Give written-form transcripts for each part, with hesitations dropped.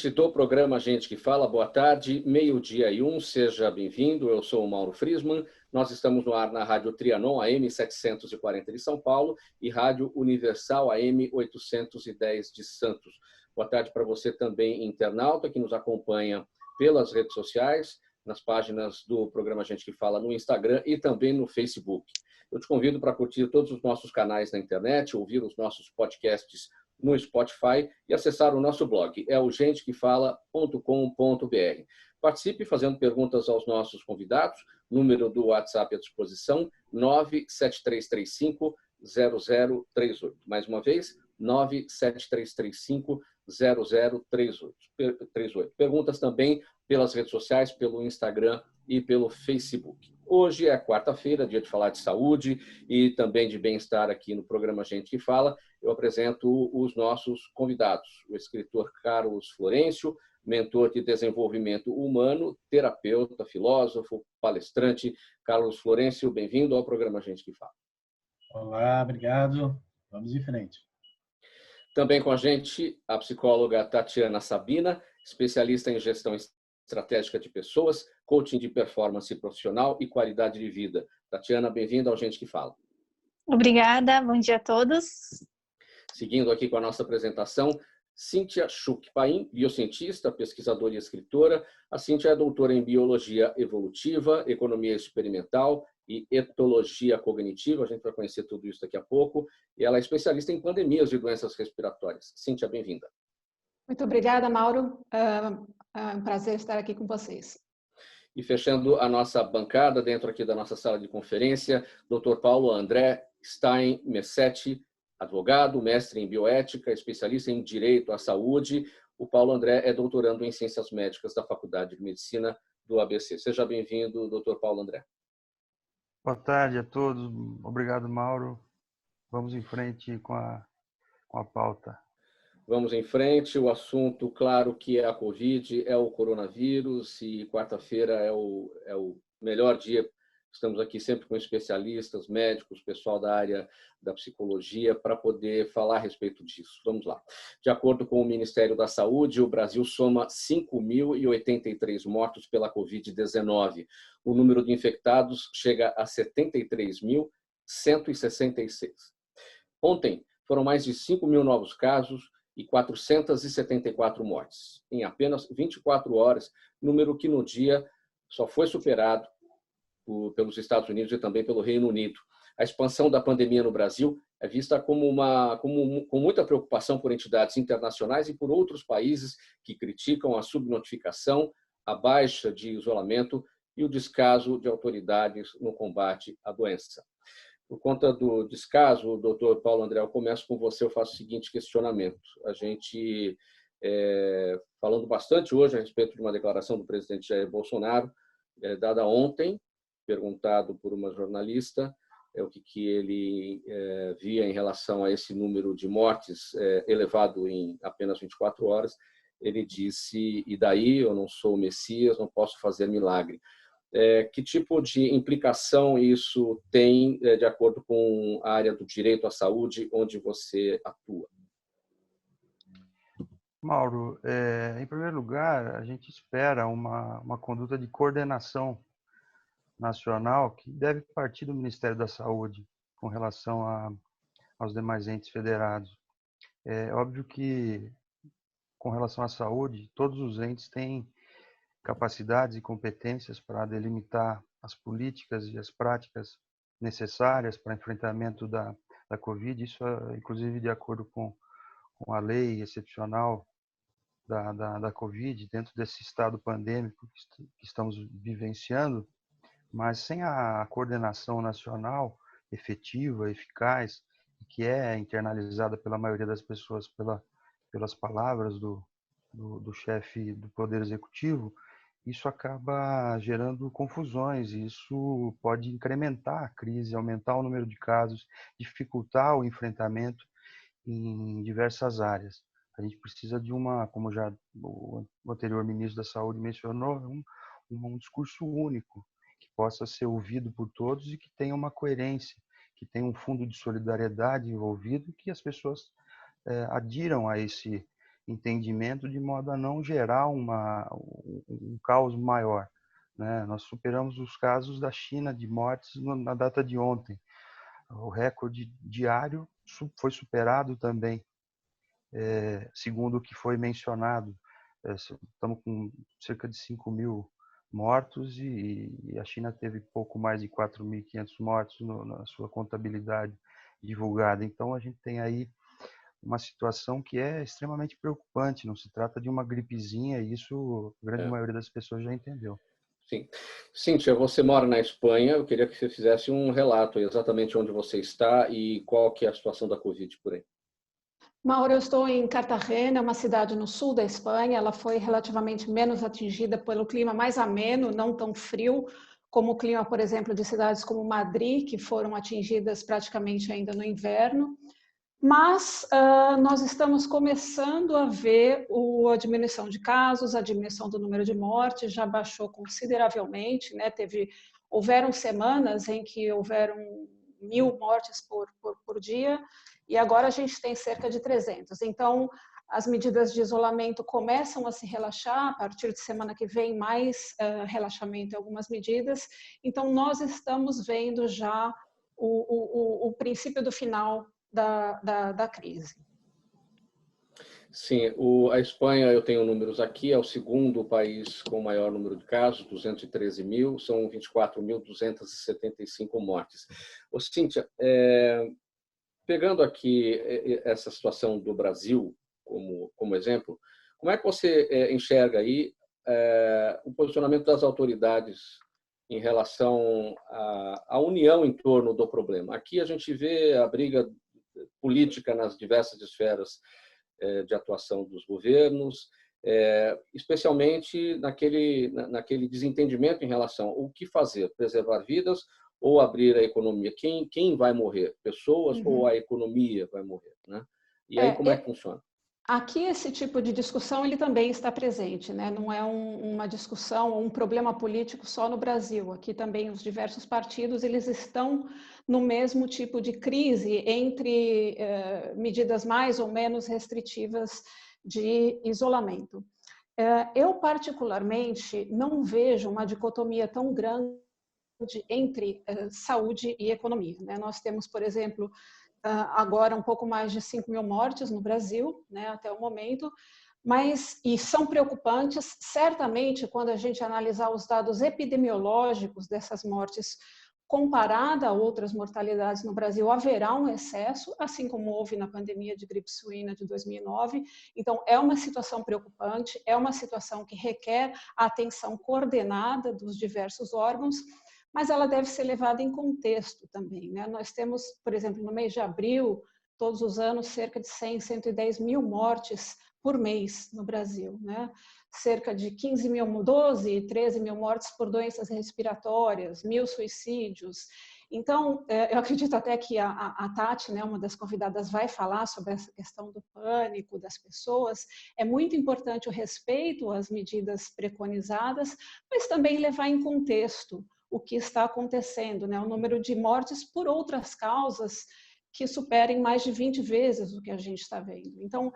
ouvinte do programa Gente que Fala, boa tarde, 12:01, seja bem-vindo, eu sou o Mauro Friesman, nós estamos no ar na Rádio Trianon, AM 740 de São Paulo e Rádio Universal, AM 810 de Santos. Boa tarde para você também, internauta, que nos acompanha pelas redes sociais, nas páginas do programa Gente que Fala no Instagram e também no Facebook. Eu te convido para curtir todos os nossos canais na internet, ouvir os nossos podcasts no Spotify e acessar o nosso blog, é o gentequefala.com.br. Participe fazendo perguntas aos nossos convidados, número do WhatsApp à disposição, 97335-0038. Mais uma vez, 97335-0038. Perguntas também pelas redes sociais, pelo Instagram e pelo Facebook. Hoje é quarta-feira, dia de falar de saúde e também de bem-estar aqui no programa Gente que Fala. Eu apresento os nossos convidados, o escritor Carlos Florencio, mentor de desenvolvimento humano, terapeuta, filósofo, palestrante. Carlos Florencio, bem-vindo ao programa Gente que Fala. Olá, obrigado. Vamos em frente. Também com a gente a psicóloga Tatiana Sabina, especialista em gestão estratégica de pessoas, coaching de performance profissional e qualidade de vida. Tatiana, bem-vinda ao Gente que Fala. Obrigada, bom dia a todos. Seguindo aqui com a nossa apresentação, Cíntia Schuch-Paim, biocientista, pesquisadora e escritora. A Cíntia é doutora em Biologia Evolutiva, Economia Experimental e Etologia Cognitiva. A gente vai conhecer tudo isso daqui a pouco. E ela é especialista em pandemias de doenças respiratórias. Cíntia, bem-vinda. Muito obrigada, Mauro. É um prazer estar aqui com vocês. E fechando a nossa bancada, dentro aqui da nossa sala de conferência, Dr. Paulo André Stein Messetti, advogado, mestre em bioética, especialista em direito à saúde. O Paulo André é doutorando em ciências médicas da Faculdade de Medicina do ABC. Seja bem-vindo, Dr. Paulo André. Boa tarde a todos. Obrigado, Mauro. Vamos em frente com a pauta. Vamos em frente. O assunto, claro, que é a Covid, é o coronavírus e quarta-feira é o melhor dia. Estamos aqui sempre com especialistas, médicos, pessoal da área da psicologia para poder falar a respeito disso. Vamos lá. De acordo com o Ministério da Saúde, o Brasil soma 5.083 mortos pela Covid-19. O número de infectados chega a 73.166. Ontem, foram mais de 5 mil novos casos e 474 mortes. Em apenas 24 horas, número que no dia só foi superado pelos Estados Unidos e também pelo Reino Unido. A expansão da pandemia no Brasil é vista com muita preocupação por entidades internacionais e por outros países que criticam a subnotificação, a baixa de isolamento e o descaso de autoridades no combate à doença. Por conta do descaso, doutor Paulo André, eu começo com você, eu faço o seguinte questionamento. A gente, falando bastante hoje a respeito de uma declaração do presidente Jair Bolsonaro, dada ontem, perguntado por uma jornalista, o que ele via em relação a esse número de mortes elevado em apenas 24 horas, ele disse, e daí eu não sou o Messias, não posso fazer milagre. Que tipo de implicação isso tem de acordo com a área do direito à saúde onde você atua? Mauro, em primeiro lugar, a gente espera uma conduta de coordenação nacional que deve partir do Ministério da Saúde com relação aos demais entes federados. É óbvio que, com relação à saúde, todos os entes têm capacidades e competências para delimitar as políticas e as práticas necessárias para enfrentamento da Covid. Isso, inclusive, de acordo com a lei excepcional da Covid, dentro desse estado pandêmico que estamos vivenciando, mas sem a coordenação nacional efetiva, eficaz, que é internalizada pela maioria das pessoas pelas palavras do chefe do Poder Executivo, isso acaba gerando confusões, e isso pode incrementar a crise, aumentar o número de casos, dificultar o enfrentamento em diversas áreas. A gente precisa de como já o anterior ministro da Saúde mencionou, um discurso único, que possa ser ouvido por todos e que tenha uma coerência, que tenha um fundo de solidariedade envolvido e que as pessoas adiram a esse entendimento de modo a não gerar um caos maior, né? Nós superamos os casos da China de mortes na data de ontem. O recorde diário foi superado também, segundo o que foi mencionado. Estamos com cerca de 5.000 mortos e a China teve pouco mais de 4.500 mortos na sua contabilidade divulgada. Então, a gente tem aí uma situação que é extremamente preocupante. Não se trata de uma gripezinha, e isso a grande maioria das pessoas já entendeu. Sim. Cíntia, você mora na Espanha. Eu queria que você fizesse um relato exatamente onde você está e qual que é a situação da Covid por aí. Mauro, eu estou em Cartagena, uma cidade no sul da Espanha. Ela foi relativamente menos atingida pelo clima mais ameno, não tão frio, como o clima, por exemplo, de cidades como Madrid, que foram atingidas praticamente ainda no inverno. Mas nós estamos começando a ver a diminuição de casos, a diminuição do número de mortes já baixou consideravelmente, né? Houveram semanas em que houveram 1.000 mortes por dia, e agora a gente tem cerca de 300. Então, as medidas de isolamento começam a se relaxar, a partir de semana que vem mais relaxamento em algumas medidas. Então, nós estamos vendo já o princípio do final da crise. Sim, a Espanha, eu tenho números aqui, é o segundo país com o maior número de casos, 213 mil, são 24.275 mortes. Cíntia, pegando aqui essa situação do Brasil como exemplo, como é que você enxerga aí o posicionamento das autoridades em relação à união em torno do problema? Aqui a gente vê a briga política nas diversas esferas de atuação dos governos, especialmente naquele desentendimento em relação ao que fazer, preservar vidas ou abrir a economia. Quem vai morrer? Pessoas ou a economia vai morrer, né? E aí como é que funciona? Aqui esse tipo de discussão ele também está presente, né? Não é uma discussão ou um problema político só no Brasil. Aqui também os diversos partidos eles estão no mesmo tipo de crise entre medidas mais ou menos restritivas de isolamento. Eu particularmente não vejo uma dicotomia tão grande entre saúde e economia, né? Nós temos, por exemplo, agora um pouco mais de 5.000 mortes no Brasil, né, até o momento, e são preocupantes, certamente, quando a gente analisar os dados epidemiológicos dessas mortes, comparada a outras mortalidades no Brasil, haverá um excesso, assim como houve na pandemia de gripe suína de 2009. Então, é uma situação preocupante, é uma situação que requer a atenção coordenada dos diversos órgãos, mas ela deve ser levada em contexto também, né? Nós temos, por exemplo, no mês de abril, todos os anos, cerca de 100, 110 mil mortes por mês no Brasil, né? Cerca de 12, 13 mil mortes por doenças respiratórias, 1.000 suicídios. Então, eu acredito até que a Tati, né, uma das convidadas, vai falar sobre essa questão do pânico das pessoas. É muito importante o respeito às medidas preconizadas, mas também levar em contexto o que está acontecendo, né? O número de mortes por outras causas que superem mais de 20 vezes o que a gente está vendo. Então,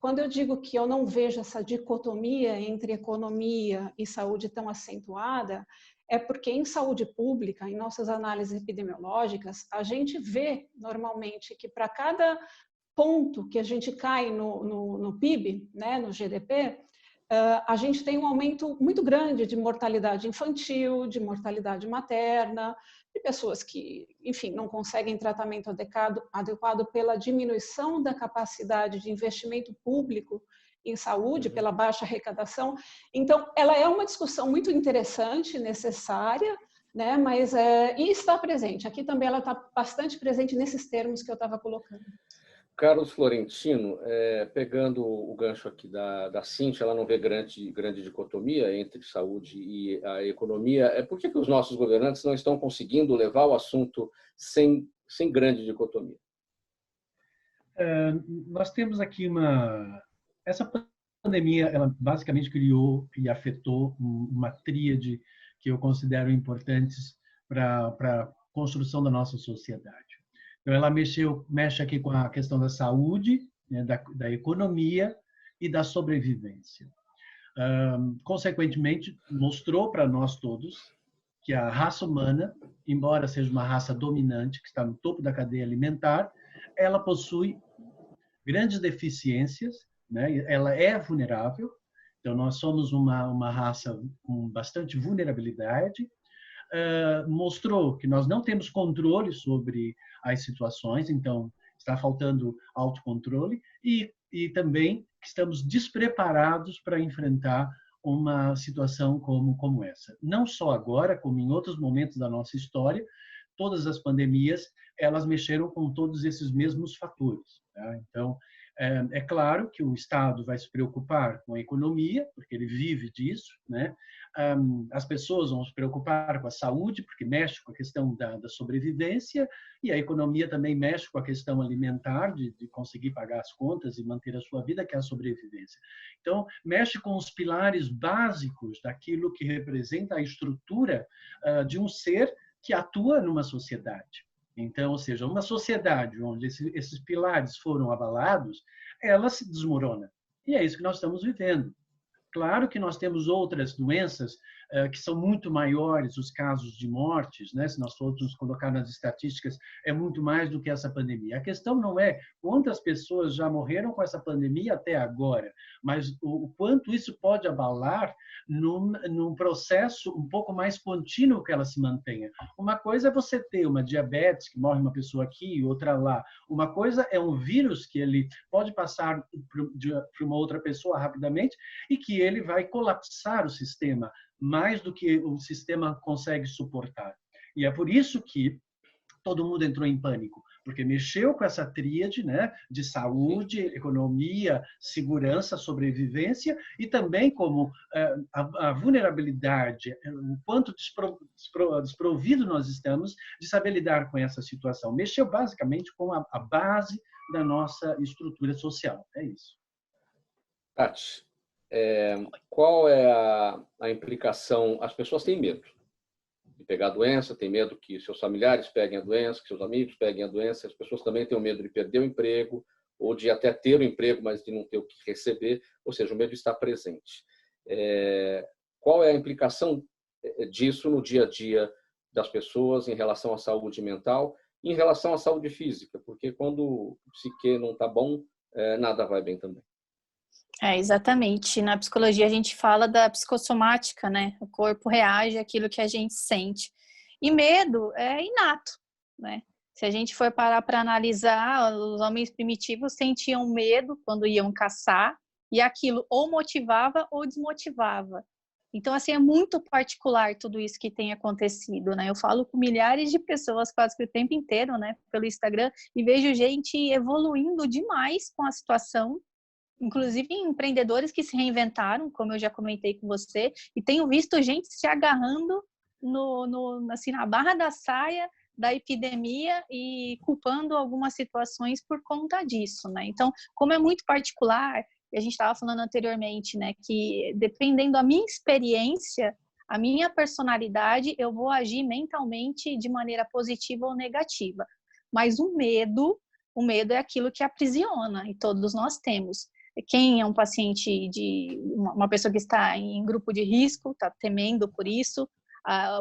quando eu digo que eu não vejo essa dicotomia entre economia e saúde tão acentuada, é porque em saúde pública, em nossas análises epidemiológicas, a gente vê normalmente que para cada ponto que a gente cai no PIB, né, no GDP, a gente tem um aumento muito grande de mortalidade infantil, de mortalidade materna, de pessoas que, enfim, não conseguem tratamento adequado pela diminuição da capacidade de investimento público em saúde, pela baixa arrecadação. Então, ela é uma discussão muito interessante, necessária, né? Mas e está presente. Aqui também ela está bastante presente nesses termos que eu estava colocando. Carlos Florentino, pegando o gancho aqui da Cíntia, ela não vê grande dicotomia entre saúde e a economia. Por que os nossos governantes não estão conseguindo levar o assunto sem grande dicotomia? Nós temos aqui essa pandemia, ela basicamente criou e afetou uma tríade que eu considero importantes para a construção da nossa sociedade. Então, ela mexe aqui com a questão da saúde, né, da economia e da sobrevivência. Consequentemente, mostrou para nós todos que a raça humana, embora seja uma raça dominante, que está no topo da cadeia alimentar, ela possui grandes deficiências, né? Ela é vulnerável, então nós somos uma raça com bastante vulnerabilidade. Mostrou que nós não temos controle sobre as situações, então está faltando autocontrole, e também que estamos despreparados para enfrentar uma situação como essa. Não só agora, como em outros momentos da nossa história, todas as pandemias, elas mexeram com todos esses mesmos fatores. Tá? Então, é claro que o Estado vai se preocupar com a economia, porque ele vive disso, né? As pessoas vão se preocupar com a saúde, porque mexe com a questão da sobrevivência, e a economia também mexe com a questão alimentar, de conseguir pagar as contas e manter a sua vida, que é a sobrevivência. Então, mexe com os pilares básicos daquilo que representa a estrutura de um ser que atua numa sociedade. Então, ou seja, uma sociedade onde esses pilares foram abalados, ela se desmorona. E é isso que nós estamos vivendo. Claro que nós temos outras doenças que são muito maiores, os casos de mortes, né? Se nós formos colocar nas estatísticas, é muito mais do que essa pandemia. A questão não é quantas pessoas já morreram com essa pandemia até agora, mas o quanto isso pode abalar num processo um pouco mais contínuo que ela se mantenha. Uma coisa é você ter uma diabetes, que morre uma pessoa aqui e outra lá. Uma coisa é um vírus que ele pode passar para uma outra pessoa rapidamente e que ele vai colapsar o sistema mais do que o sistema consegue suportar. E é por isso que todo mundo entrou em pânico, porque mexeu com essa tríade, né, de saúde, economia, segurança, sobrevivência, e também como a vulnerabilidade, o quanto desprovido nós estamos de saber lidar com essa situação. Mexeu basicamente com a base da nossa estrutura social. É isso. Tati, qual é a implicação? As pessoas têm medo de pegar a doença, têm medo que seus familiares peguem a doença, que seus amigos peguem a doença. As pessoas também têm o medo de perder o emprego, ou de até ter o emprego, mas de não ter o que receber. Ou seja, o medo está presente. Qual é a implicação disso no dia a dia das pessoas em relação à saúde mental e em relação à saúde física? Porque quando o psique não está bom, nada vai bem também. Exatamente. Na psicologia a gente fala da psicossomática, né? O corpo reage àquilo que a gente sente. E medo é inato, né? Se a gente for parar para analisar, os homens primitivos sentiam medo quando iam caçar e aquilo ou motivava ou desmotivava. Então, assim, é muito particular tudo isso que tem acontecido, né? Eu falo com milhares de pessoas quase que o tempo inteiro, né? Pelo Instagram, e vejo gente evoluindo demais com a situação, inclusive empreendedores que se reinventaram, como eu já comentei com você, e tenho visto gente se agarrando assim, na barra da saia da epidemia e culpando algumas situações por conta disso, né? Então, como é muito particular, e a gente estava falando anteriormente, né, que dependendo da minha experiência, a minha personalidade, eu vou agir mentalmente de maneira positiva ou negativa. Mas o medo é aquilo que aprisiona, e todos nós temos. Quem é um paciente uma pessoa que está em grupo de risco, está temendo por isso,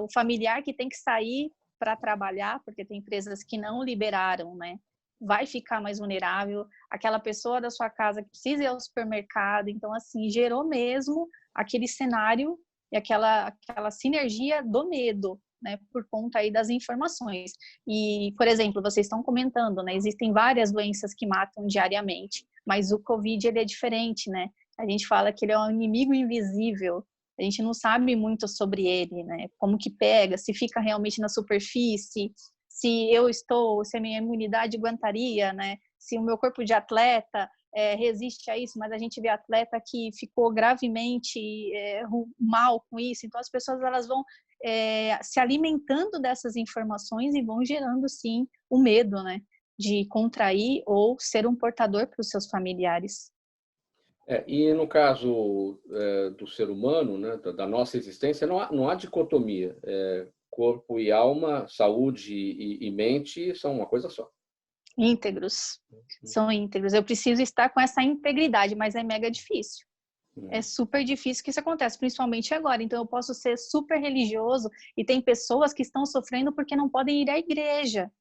o familiar que tem que sair para trabalhar, porque tem empresas que não liberaram, né, vai ficar mais vulnerável, aquela pessoa da sua casa que precisa ir ao supermercado. Então, assim, gerou mesmo aquele cenário e aquela sinergia do medo, né, por conta aí das informações. E, por exemplo, vocês estão comentando, né, existem várias doenças que matam diariamente, mas o Covid, ele é diferente, né? A gente fala que ele é um inimigo invisível, a gente não sabe muito sobre ele, né? Como que pega, se fica realmente na superfície, se a minha imunidade aguentaria, né? Se o meu corpo de atleta resiste a isso, mas a gente vê atleta que ficou gravemente mal com isso. Então, as pessoas elas vão se alimentando dessas informações e vão gerando, sim, o medo, né, de contrair ou ser um portador para os seus familiares. E no caso do ser humano, né, da nossa existência, não há dicotomia. Corpo e alma, saúde e mente são uma coisa só. Íntegros. São íntegros. Eu preciso estar com essa integridade, mas é mega difícil. É super difícil que isso aconteça, principalmente agora. Então, eu posso ser super religioso e tem pessoas que estão sofrendo porque não podem ir à igreja.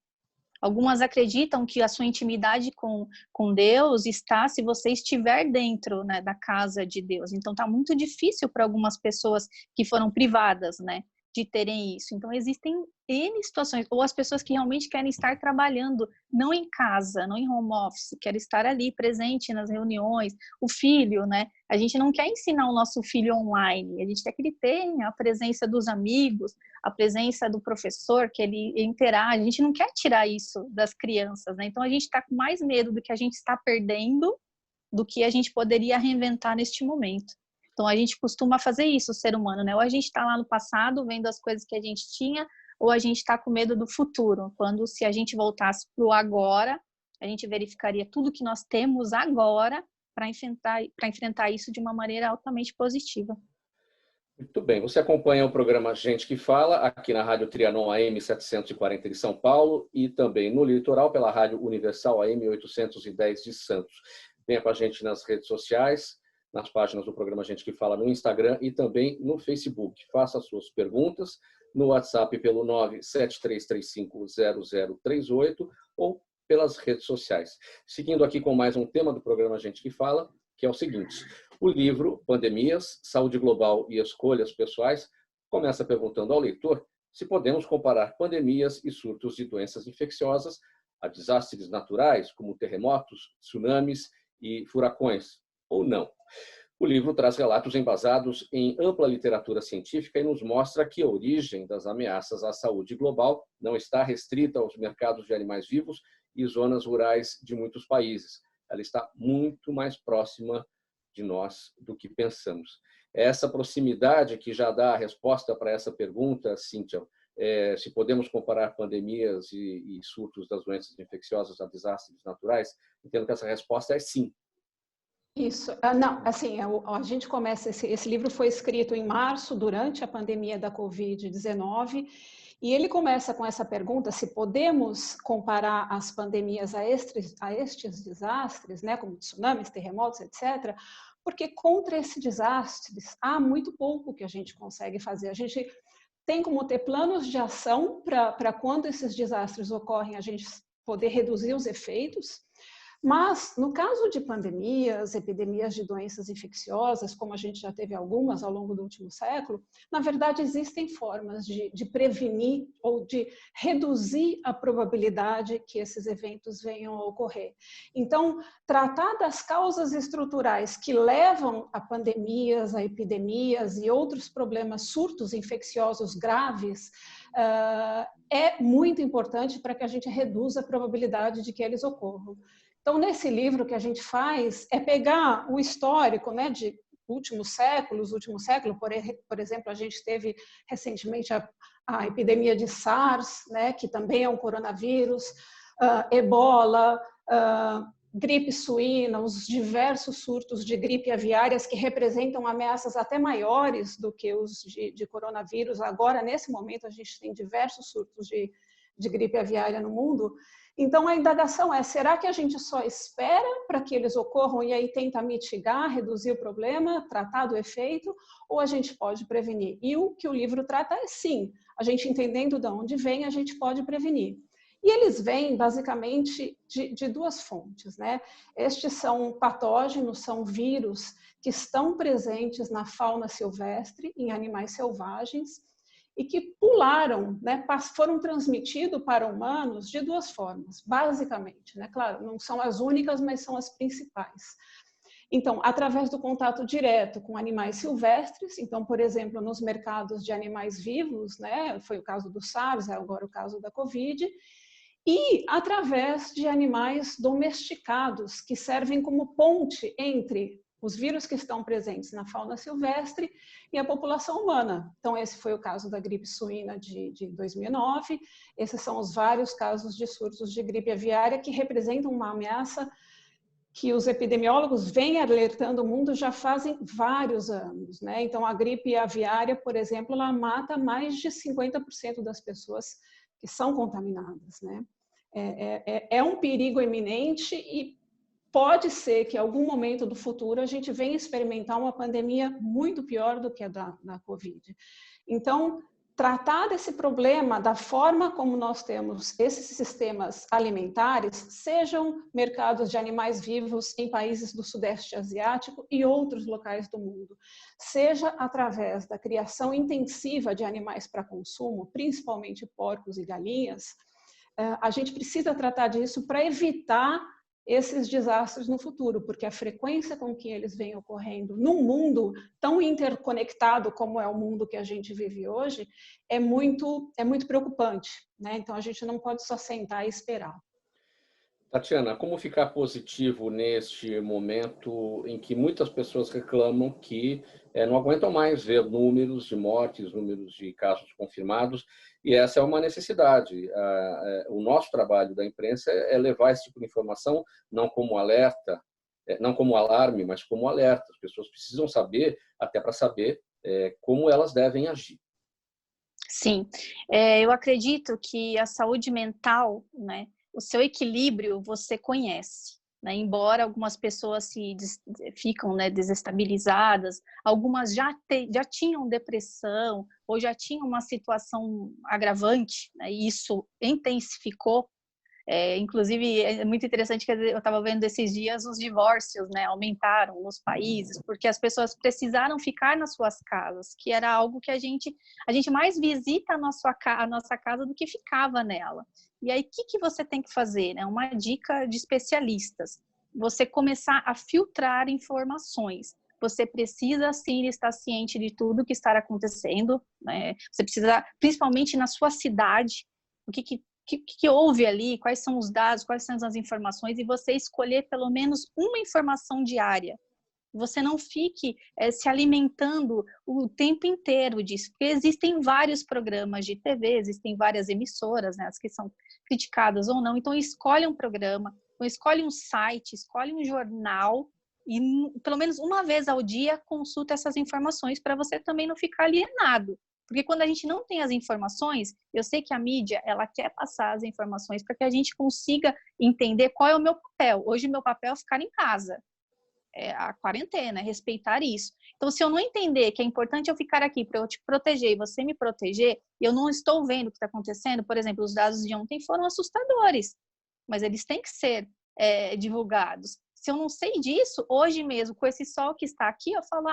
Algumas acreditam que a sua intimidade com Deus está se você estiver dentro, né, da casa de Deus. Então, está muito difícil para algumas pessoas que foram privadas, né, de terem isso. Então, existem N situações. Ou as pessoas que realmente querem estar trabalhando, não em casa, não em home office, querem estar ali presente nas reuniões. O filho, né? A gente não quer ensinar o nosso filho online. A gente quer que ele tenha a presença dos amigos, a presença do professor, que ele interage. A gente não quer tirar isso das crianças, né? Então, a gente está com mais medo do que a gente está perdendo do que a gente poderia reinventar neste momento. Então, a gente costuma fazer isso, o ser humano, né? Ou a gente está lá no passado, vendo as coisas que a gente tinha, ou a gente está com medo do futuro. Quando, se a gente voltasse para o agora, a gente verificaria tudo que nós temos agora para enfrentar isso de uma maneira altamente positiva. Muito bem, você acompanha o programa Gente que Fala, aqui na Rádio Trianon AM 740 de São Paulo e também no Litoral pela Rádio Universal AM 810 de Santos. Venha com a gente nas redes sociais, nas páginas do programa Gente que Fala no Instagram e também no Facebook. Faça suas perguntas no WhatsApp pelo 973350038 ou pelas redes sociais. Seguindo aqui com mais um tema do programa Gente que Fala, que é o seguinte: o livro Pandemias, Saúde Global e Escolhas Pessoais começa perguntando ao leitor se podemos comparar pandemias e surtos de doenças infecciosas a desastres naturais, como terremotos, tsunamis e furacões, ou não. O livro traz relatos embasados em ampla literatura científica e nos mostra que a origem das ameaças à saúde global não está restrita aos mercados de animais vivos e zonas rurais de muitos países. Ela está muito mais próxima de nós do que pensamos. É essa proximidade que já dá a resposta para essa pergunta, Cíntia, se podemos comparar pandemias e surtos das doenças infecciosas a desastres naturais. Entendo que essa resposta é sim. Isso. Não, assim, a gente começa, esse livro foi escrito em março, durante a pandemia da Covid-19, e ele começa com essa pergunta, se podemos comparar as pandemias a estes desastres, né, como tsunamis, terremotos, etc., porque contra esses desastres há muito pouco que a gente consegue fazer. A gente tem como ter planos de ação para quando esses desastres ocorrem, a gente poder reduzir os efeitos. Mas, no caso de pandemias, epidemias de doenças infecciosas, como a gente já teve algumas ao longo do último século, na verdade existem formas de prevenir ou de reduzir a probabilidade que esses eventos venham a ocorrer. Então, tratar das causas estruturais que levam a pandemias, a epidemias e outros problemas, surtos infecciosos graves, é muito importante para que a gente reduza a probabilidade de que eles ocorram. Então, nesse livro, o que a gente faz é pegar o histórico, né, de último século, por exemplo, a gente teve recentemente a epidemia de SARS, né, que também é um coronavírus, ebola, gripe suína, os diversos surtos de gripe aviárias que representam ameaças até maiores do que os de coronavírus. Agora, nesse momento, a gente tem diversos surtos de gripe aviária no mundo. Então, a indagação é, será que a gente só espera para que eles ocorram e aí tenta mitigar, reduzir o problema, tratar do efeito, ou a gente pode prevenir? E o que o livro trata é sim, a gente entendendo de onde vem, a gente pode prevenir. E eles vêm, basicamente, de duas fontes, né? Estes são patógenos, são vírus que estão presentes na fauna silvestre, em animais selvagens, e que pularam, né, foram transmitidos para humanos de duas formas, basicamente, né? Claro, não são as únicas, mas são as principais. Então, através do contato direto com animais silvestres, então, por exemplo, nos mercados de animais vivos, né, foi o caso do SARS, é agora o caso da Covid, e através de animais domesticados, que servem como ponte entre os vírus que estão presentes na fauna silvestre e a população humana. Então, esse foi o caso da gripe suína de 2009. Esses são os vários casos de surtos de gripe aviária que representam uma ameaça que os epidemiólogos vêm alertando o mundo já fazem vários anos, né? Então, a gripe aviária, por exemplo, ela mata mais de 50% das pessoas que são contaminadas, né? É um perigo iminente e pode ser que em algum momento do futuro a gente venha experimentar uma pandemia muito pior do que a da Covid. Então, tratar desse problema da forma como nós temos esses sistemas alimentares, sejam mercados de animais vivos em países do Sudeste Asiático e outros locais do mundo, seja através da criação intensiva de animais para consumo, principalmente porcos e galinhas, a gente precisa tratar disso para evitar esses desastres no futuro, porque a frequência com que eles vêm ocorrendo num mundo tão interconectado como é o mundo que a gente vive hoje, é muito preocupante, né? Então a gente não pode só sentar e esperar. Tatiana, como ficar positivo neste momento em que muitas pessoas reclamam que não aguentam mais ver números de mortes, números de casos confirmados, e essa é uma necessidade. O nosso trabalho da imprensa é levar esse tipo de informação não como alerta, não como alarme, mas como alerta. As pessoas precisam saber, até para saber como elas devem agir. Sim, eu acredito que a saúde mental, né, o seu equilíbrio você conhece, né? Embora algumas pessoas ficam, né, desestabilizadas, algumas já tinham depressão ou já tinham uma situação agravante, né, e isso intensificou. Inclusive, é muito interessante que eu estava vendo esses dias os divórcios, né, aumentaram nos países, porque as pessoas precisaram ficar nas suas casas, que era algo que a gente mais visita a nossa casa do que ficava nela. E aí, o que você tem que fazer? Né? Uma dica de especialistas, você começar a filtrar informações. Você precisa, sim, estar ciente de tudo que está acontecendo, né? Você precisa, principalmente na sua cidade, o que houve ali, quais são os dados, quais são as informações, e você escolher pelo menos uma informação diária. Você não fique se alimentando o tempo inteiro disso, porque existem vários programas de TV, existem várias emissoras, né, as que são criticadas ou não, então escolhe um programa, então escolhe um site, escolhe um jornal, e pelo menos uma vez ao dia consulta essas informações para você também não ficar alienado. Porque quando a gente não tem as informações, eu sei que a mídia, ela quer passar as informações para que a gente consiga entender qual é o meu papel. Hoje, meu papel é ficar em casa. A quarentena, é respeitar isso. Então, se eu não entender que é importante eu ficar aqui para eu te proteger e você me proteger, e eu não estou vendo o que está acontecendo, por exemplo, os dados de ontem foram assustadores, mas eles têm que ser divulgados. Se eu não sei disso, hoje mesmo, com esse sol que está aqui, eu falo,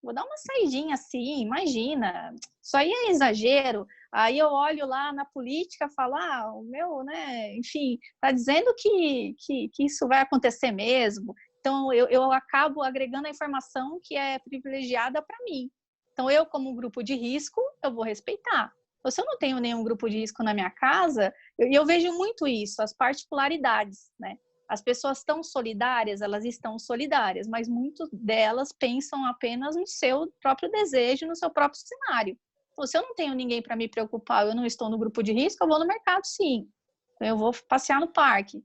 vou dar uma saidinha assim, imagina, isso aí é exagero. Aí eu olho lá na política e falo, o meu, né, enfim, está dizendo que isso vai acontecer mesmo. Então, eu acabo agregando a informação que é privilegiada para mim. Então, eu, como grupo de risco, eu vou respeitar. Se eu não tenho nenhum grupo de risco na minha casa, eu vejo muito isso, as particularidades, né? As pessoas estão solidárias, elas estão solidárias, mas muitas delas pensam apenas no seu próprio desejo, no seu próprio cenário. Então, se eu não tenho ninguém para me preocupar, eu não estou no grupo de risco, eu vou no mercado, sim. Então, eu vou passear no parque.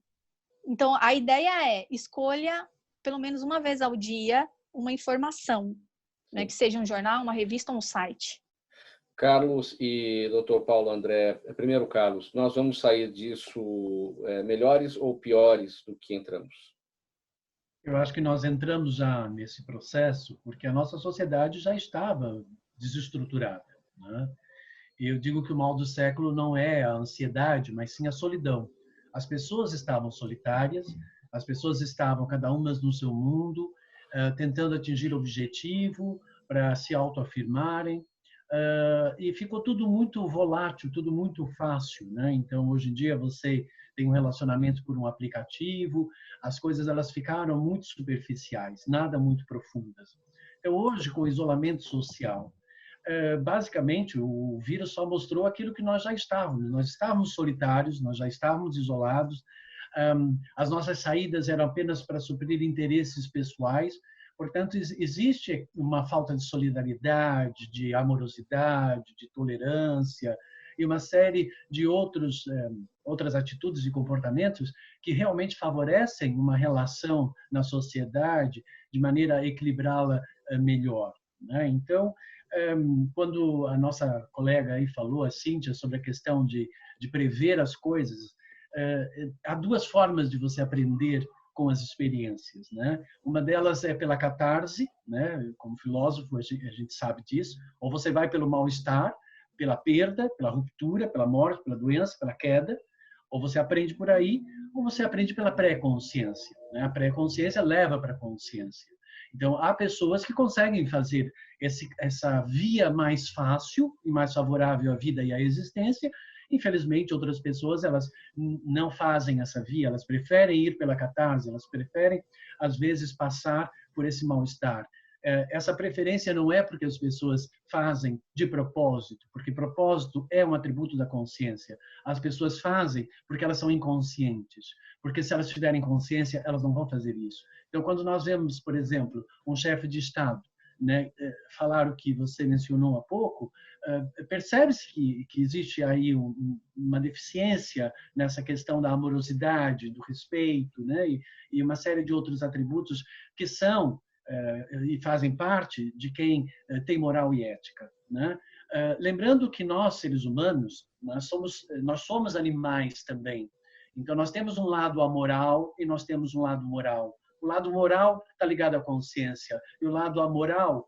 Então, a ideia é, escolha pelo menos uma vez ao dia uma informação, né, que seja um jornal, uma revista ou um site. Carlos e Dr. Paulo André, primeiro, Carlos, nós vamos sair disso melhores ou piores do que entramos? Eu acho que nós entramos já nesse processo porque a nossa sociedade já estava desestruturada, né? Eu digo que o mal do século não é a ansiedade, mas sim a solidão. As pessoas estavam solitárias, as pessoas estavam cada uma no seu mundo, tentando atingir o objetivo para se autoafirmarem, e ficou tudo muito volátil, tudo muito fácil, né? Então, hoje em dia, você tem um relacionamento por um aplicativo, as coisas elas ficaram muito superficiais, nada muito profundas. Então, hoje, com o isolamento social, basicamente, o vírus só mostrou aquilo que nós já estávamos. Nós estávamos solitários, nós já estávamos isolados, as nossas saídas eram apenas para suprir interesses pessoais. Portanto, existe uma falta de solidariedade, de amorosidade, de tolerância e uma série de outras atitudes e comportamentos que realmente favorecem uma relação na sociedade de maneira a equilibrá-la melhor, né? Então, quando a nossa colega aí falou, a Cíntia, sobre a questão de prever as coisas, há duas formas de você aprender com as experiências, né? Uma delas é pela catarse, né? Como filósofo a gente sabe disso. Ou você vai pelo mal-estar, pela perda, pela ruptura, pela morte, pela doença, pela queda. Ou você aprende por aí, ou você aprende pela pré-consciência, né? A pré-consciência leva para a consciência. Então, há pessoas que conseguem fazer essa via mais fácil e mais favorável à vida e à existência. Infelizmente, outras pessoas, elas não fazem essa via, elas preferem ir pela catarse, elas preferem, às vezes, passar por esse mal-estar. Essa preferência não é porque as pessoas fazem de propósito, porque propósito é um atributo da consciência. As pessoas fazem porque elas são inconscientes, porque se elas tiverem consciência, elas não vão fazer isso. Então, quando nós vemos, por exemplo, um chefe de Estado, né, falar o que você mencionou há pouco, percebe-se que existe aí uma deficiência nessa questão da amorosidade, do respeito, né, e uma série de outros atributos que são e fazem parte de quem tem moral e ética, né? Lembrando que nós, seres humanos, nós somos animais também. Então, nós temos um lado amoral e nós temos um lado moral. O lado moral está ligado à consciência, e o lado amoral,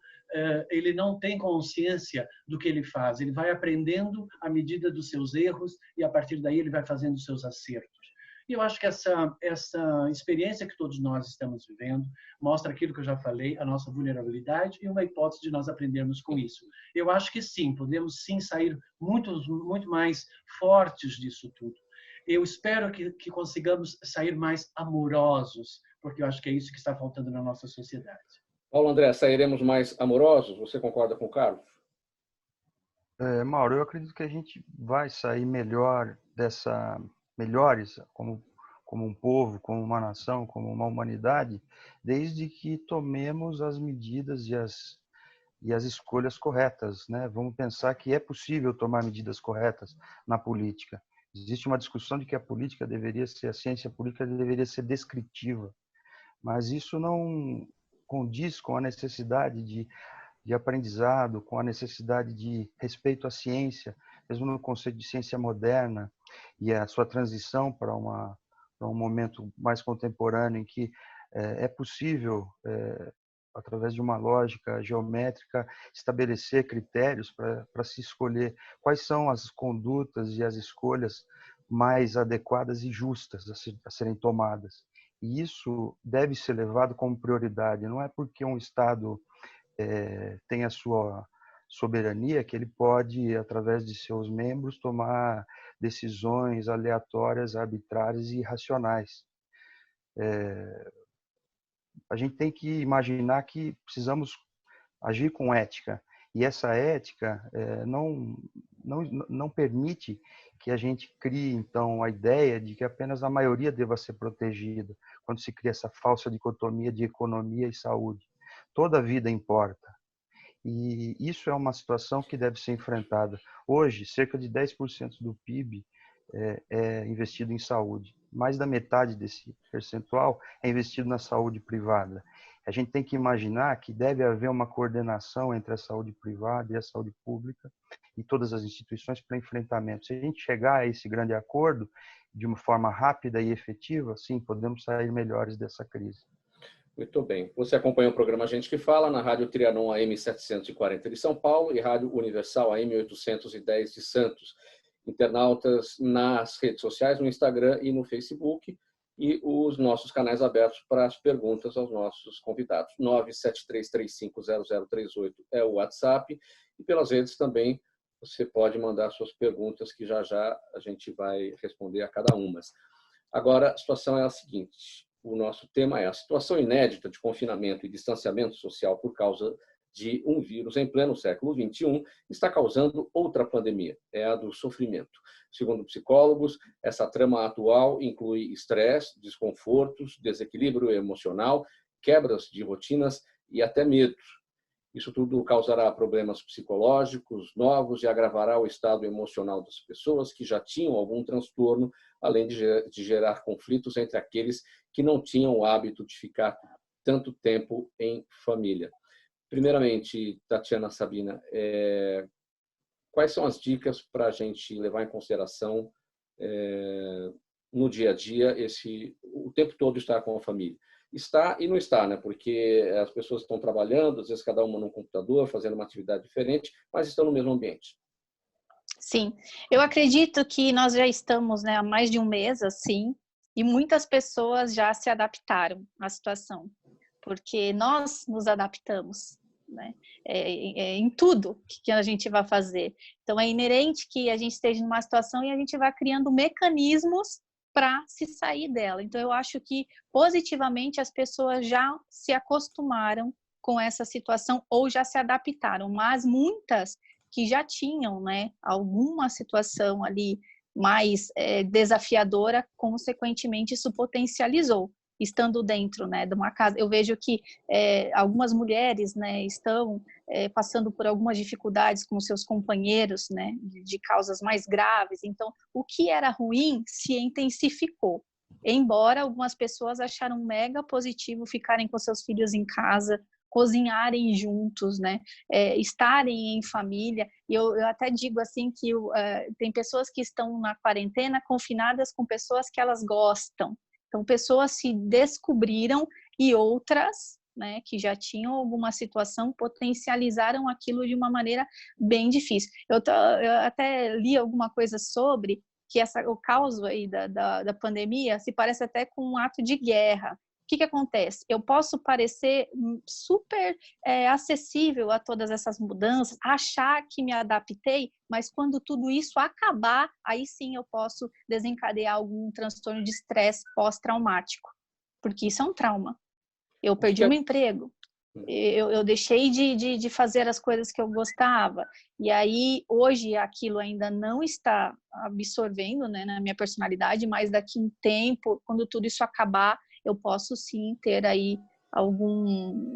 ele não tem consciência do que ele faz. Ele vai aprendendo à medida dos seus erros e, a partir daí, ele vai fazendo os seus acertos. E eu acho que essa experiência que todos nós estamos vivendo mostra aquilo que eu já falei, a nossa vulnerabilidade e uma hipótese de nós aprendermos com isso. Eu acho que sim, podemos sim sair muito mais fortes disso tudo. Eu espero que consigamos sair mais amorosos, porque eu acho que é isso que está faltando na nossa sociedade. Paulo André, sairemos mais amorosos? Você concorda com o Carlos? Mauro, eu acredito que a gente vai sair melhores como um povo, como uma nação, como uma humanidade, desde que tomemos as medidas e as escolhas corretas, né? Vamos pensar que é possível tomar medidas corretas na política. Existe uma discussão de que a ciência política deveria ser descritiva, mas isso não condiz com a necessidade de aprendizado, com a necessidade de respeito à ciência, mesmo no conceito de ciência moderna e a sua transição para um momento mais contemporâneo em que é possível, através de uma lógica geométrica, estabelecer critérios para se escolher quais são as condutas e as escolhas mais adequadas e justas a serem tomadas. E isso deve ser levado como prioridade. Não é porque um Estado tem a sua soberania que ele pode, através de seus membros, tomar decisões aleatórias, arbitrárias e irracionais. A gente tem que imaginar que precisamos agir com ética, e essa ética não permite que a gente crie, então, a ideia de que apenas a maioria deva ser protegida, quando se cria essa falsa dicotomia de economia e saúde. Toda vida importa. E isso é uma situação que deve ser enfrentada. Hoje, cerca de 10% do PIB é investido em saúde. Mais da metade desse percentual é investido na saúde privada. A gente tem que imaginar que deve haver uma coordenação entre a saúde privada e a saúde pública e todas as instituições para enfrentamento. Se a gente chegar a esse grande acordo de uma forma rápida e efetiva, sim, podemos sair melhores dessa crise. Muito bem. Você acompanha o programa Gente que Fala na Rádio Trianon AM 740 de São Paulo e Rádio Universal AM 810 de Santos. Internautas nas redes sociais, no Instagram e no Facebook, e os nossos canais abertos para as perguntas aos nossos convidados. 973350038 é o WhatsApp, e pelas redes também você pode mandar suas perguntas, que já a gente vai responder a cada uma. Agora, a situação é a seguinte: o nosso tema é a situação inédita de confinamento e distanciamento social por causa de um vírus em pleno século XXI está causando outra pandemia, é a do sofrimento. Segundo psicólogos, essa trama atual inclui estresse, desconfortos, desequilíbrio emocional, quebras de rotinas e até medos. Isso tudo causará problemas psicológicos novos e agravará o estado emocional das pessoas que já tinham algum transtorno, além de gerar conflitos entre aqueles que não tinham o hábito de ficar tanto tempo em família. Primeiramente, Tatiana, Sabina, quais são as dicas para a gente levar em consideração no dia a dia o tempo todo estar com a família? Está e não está, né? Porque as pessoas estão trabalhando, às vezes cada uma num computador, fazendo uma atividade diferente, mas estão no mesmo ambiente. Sim, eu acredito que nós já estamos, né, há mais de um mês, assim, e muitas pessoas já se adaptaram à situação, porque nós nos adaptamos, né, em tudo que a gente vai fazer. Então, é inerente que a gente esteja numa situação e a gente vai criando mecanismos para se sair dela. Então, eu acho que, positivamente, as pessoas já se acostumaram com essa situação ou já se adaptaram, mas muitas que já tinham, né, alguma situação ali mais desafiadora, consequentemente isso potencializou, estando dentro, né, de uma casa. Eu vejo que algumas mulheres, né, estão passando por algumas dificuldades com seus companheiros, né, de causas mais graves. Então, o que era ruim se intensificou. Embora algumas pessoas acharam mega positivo ficarem com seus filhos em casa, cozinharem juntos, né? Estarem em família. E eu até digo assim que tem pessoas que estão na quarentena confinadas com pessoas que elas gostam. Então, pessoas se descobriram e outras, né, que já tinham alguma situação, potencializaram aquilo de uma maneira bem difícil. Eu até li alguma coisa sobre que o caos aí da pandemia se parece até com um ato de guerra. O que acontece? Eu posso parecer super acessível a todas essas mudanças, achar que me adaptei, mas quando tudo isso acabar, aí sim eu posso desencadear algum transtorno de estresse pós-traumático, porque isso é um trauma. Eu perdi o meu emprego, eu deixei de fazer as coisas que eu gostava, e aí hoje aquilo ainda não está absorvendo, né, na minha personalidade, mas daqui a um tempo, quando tudo isso acabar, eu posso sim ter aí algum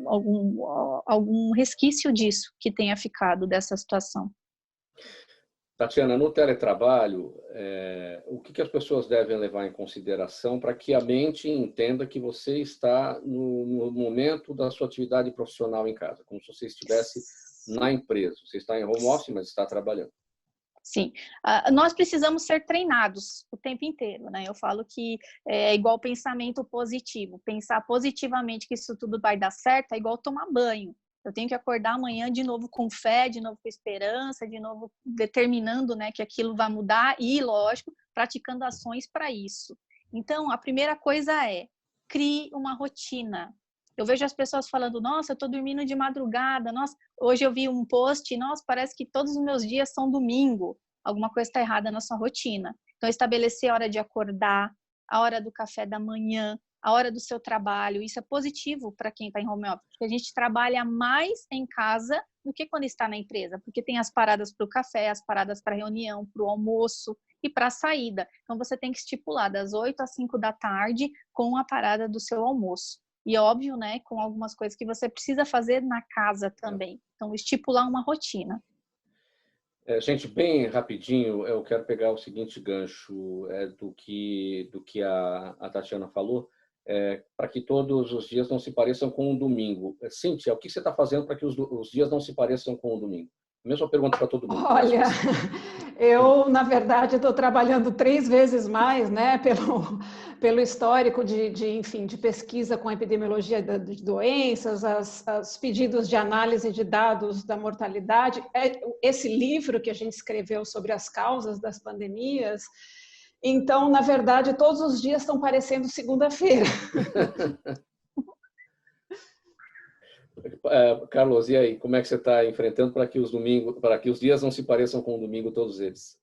resquício disso que tenha ficado dessa situação. Tatiana, no teletrabalho, o que as pessoas devem levar em consideração para que a mente entenda que você está no momento da sua atividade profissional em casa, como se você estivesse na empresa? Você está em home office, mas está trabalhando. Sim, nós precisamos ser treinados o tempo inteiro, né? Eu falo que é igual pensamento positivo. Pensar positivamente que isso tudo vai dar certo é igual tomar banho. Eu tenho que acordar amanhã de novo com fé, de novo com esperança, de novo determinando, né, que aquilo vai mudar e, lógico, praticando ações para isso. Então, a primeira coisa é crie uma rotina. Eu vejo as pessoas falando, nossa, eu estou dormindo de madrugada, nossa, hoje eu vi um post, nossa, parece que todos os meus dias são domingo. Alguma coisa está errada na sua rotina. Então, estabelecer a hora de acordar, a hora do café da manhã, a hora do seu trabalho. Isso é positivo para quem está em home office, porque a gente trabalha mais em casa do que quando está na empresa, porque tem as paradas para o café, as paradas para a reunião, para o almoço e para a saída. Então, você tem que estipular das 8 às 5 da tarde com a parada do seu almoço. E óbvio, né, com algumas coisas que você precisa fazer na casa também. Então, estipular uma rotina. Gente, bem rapidinho, eu quero pegar o seguinte gancho do que a Tatiana falou, para que todos os dias não se pareçam com um domingo. Cíntia, o que você está fazendo para que os dias não se pareçam com um domingo? Mesma pergunta para todo mundo. Olha, eu, na verdade, estou trabalhando 3 vezes mais, né, pelo histórico enfim, de pesquisa com epidemiologia de doenças, os pedidos de análise de dados da mortalidade, esse livro que a gente escreveu sobre as causas das pandemias. Então, na verdade, todos os dias estão parecendo segunda-feira. Carlos, e aí, como é que você está enfrentando para que os dias não se pareçam com o domingo, todos eles?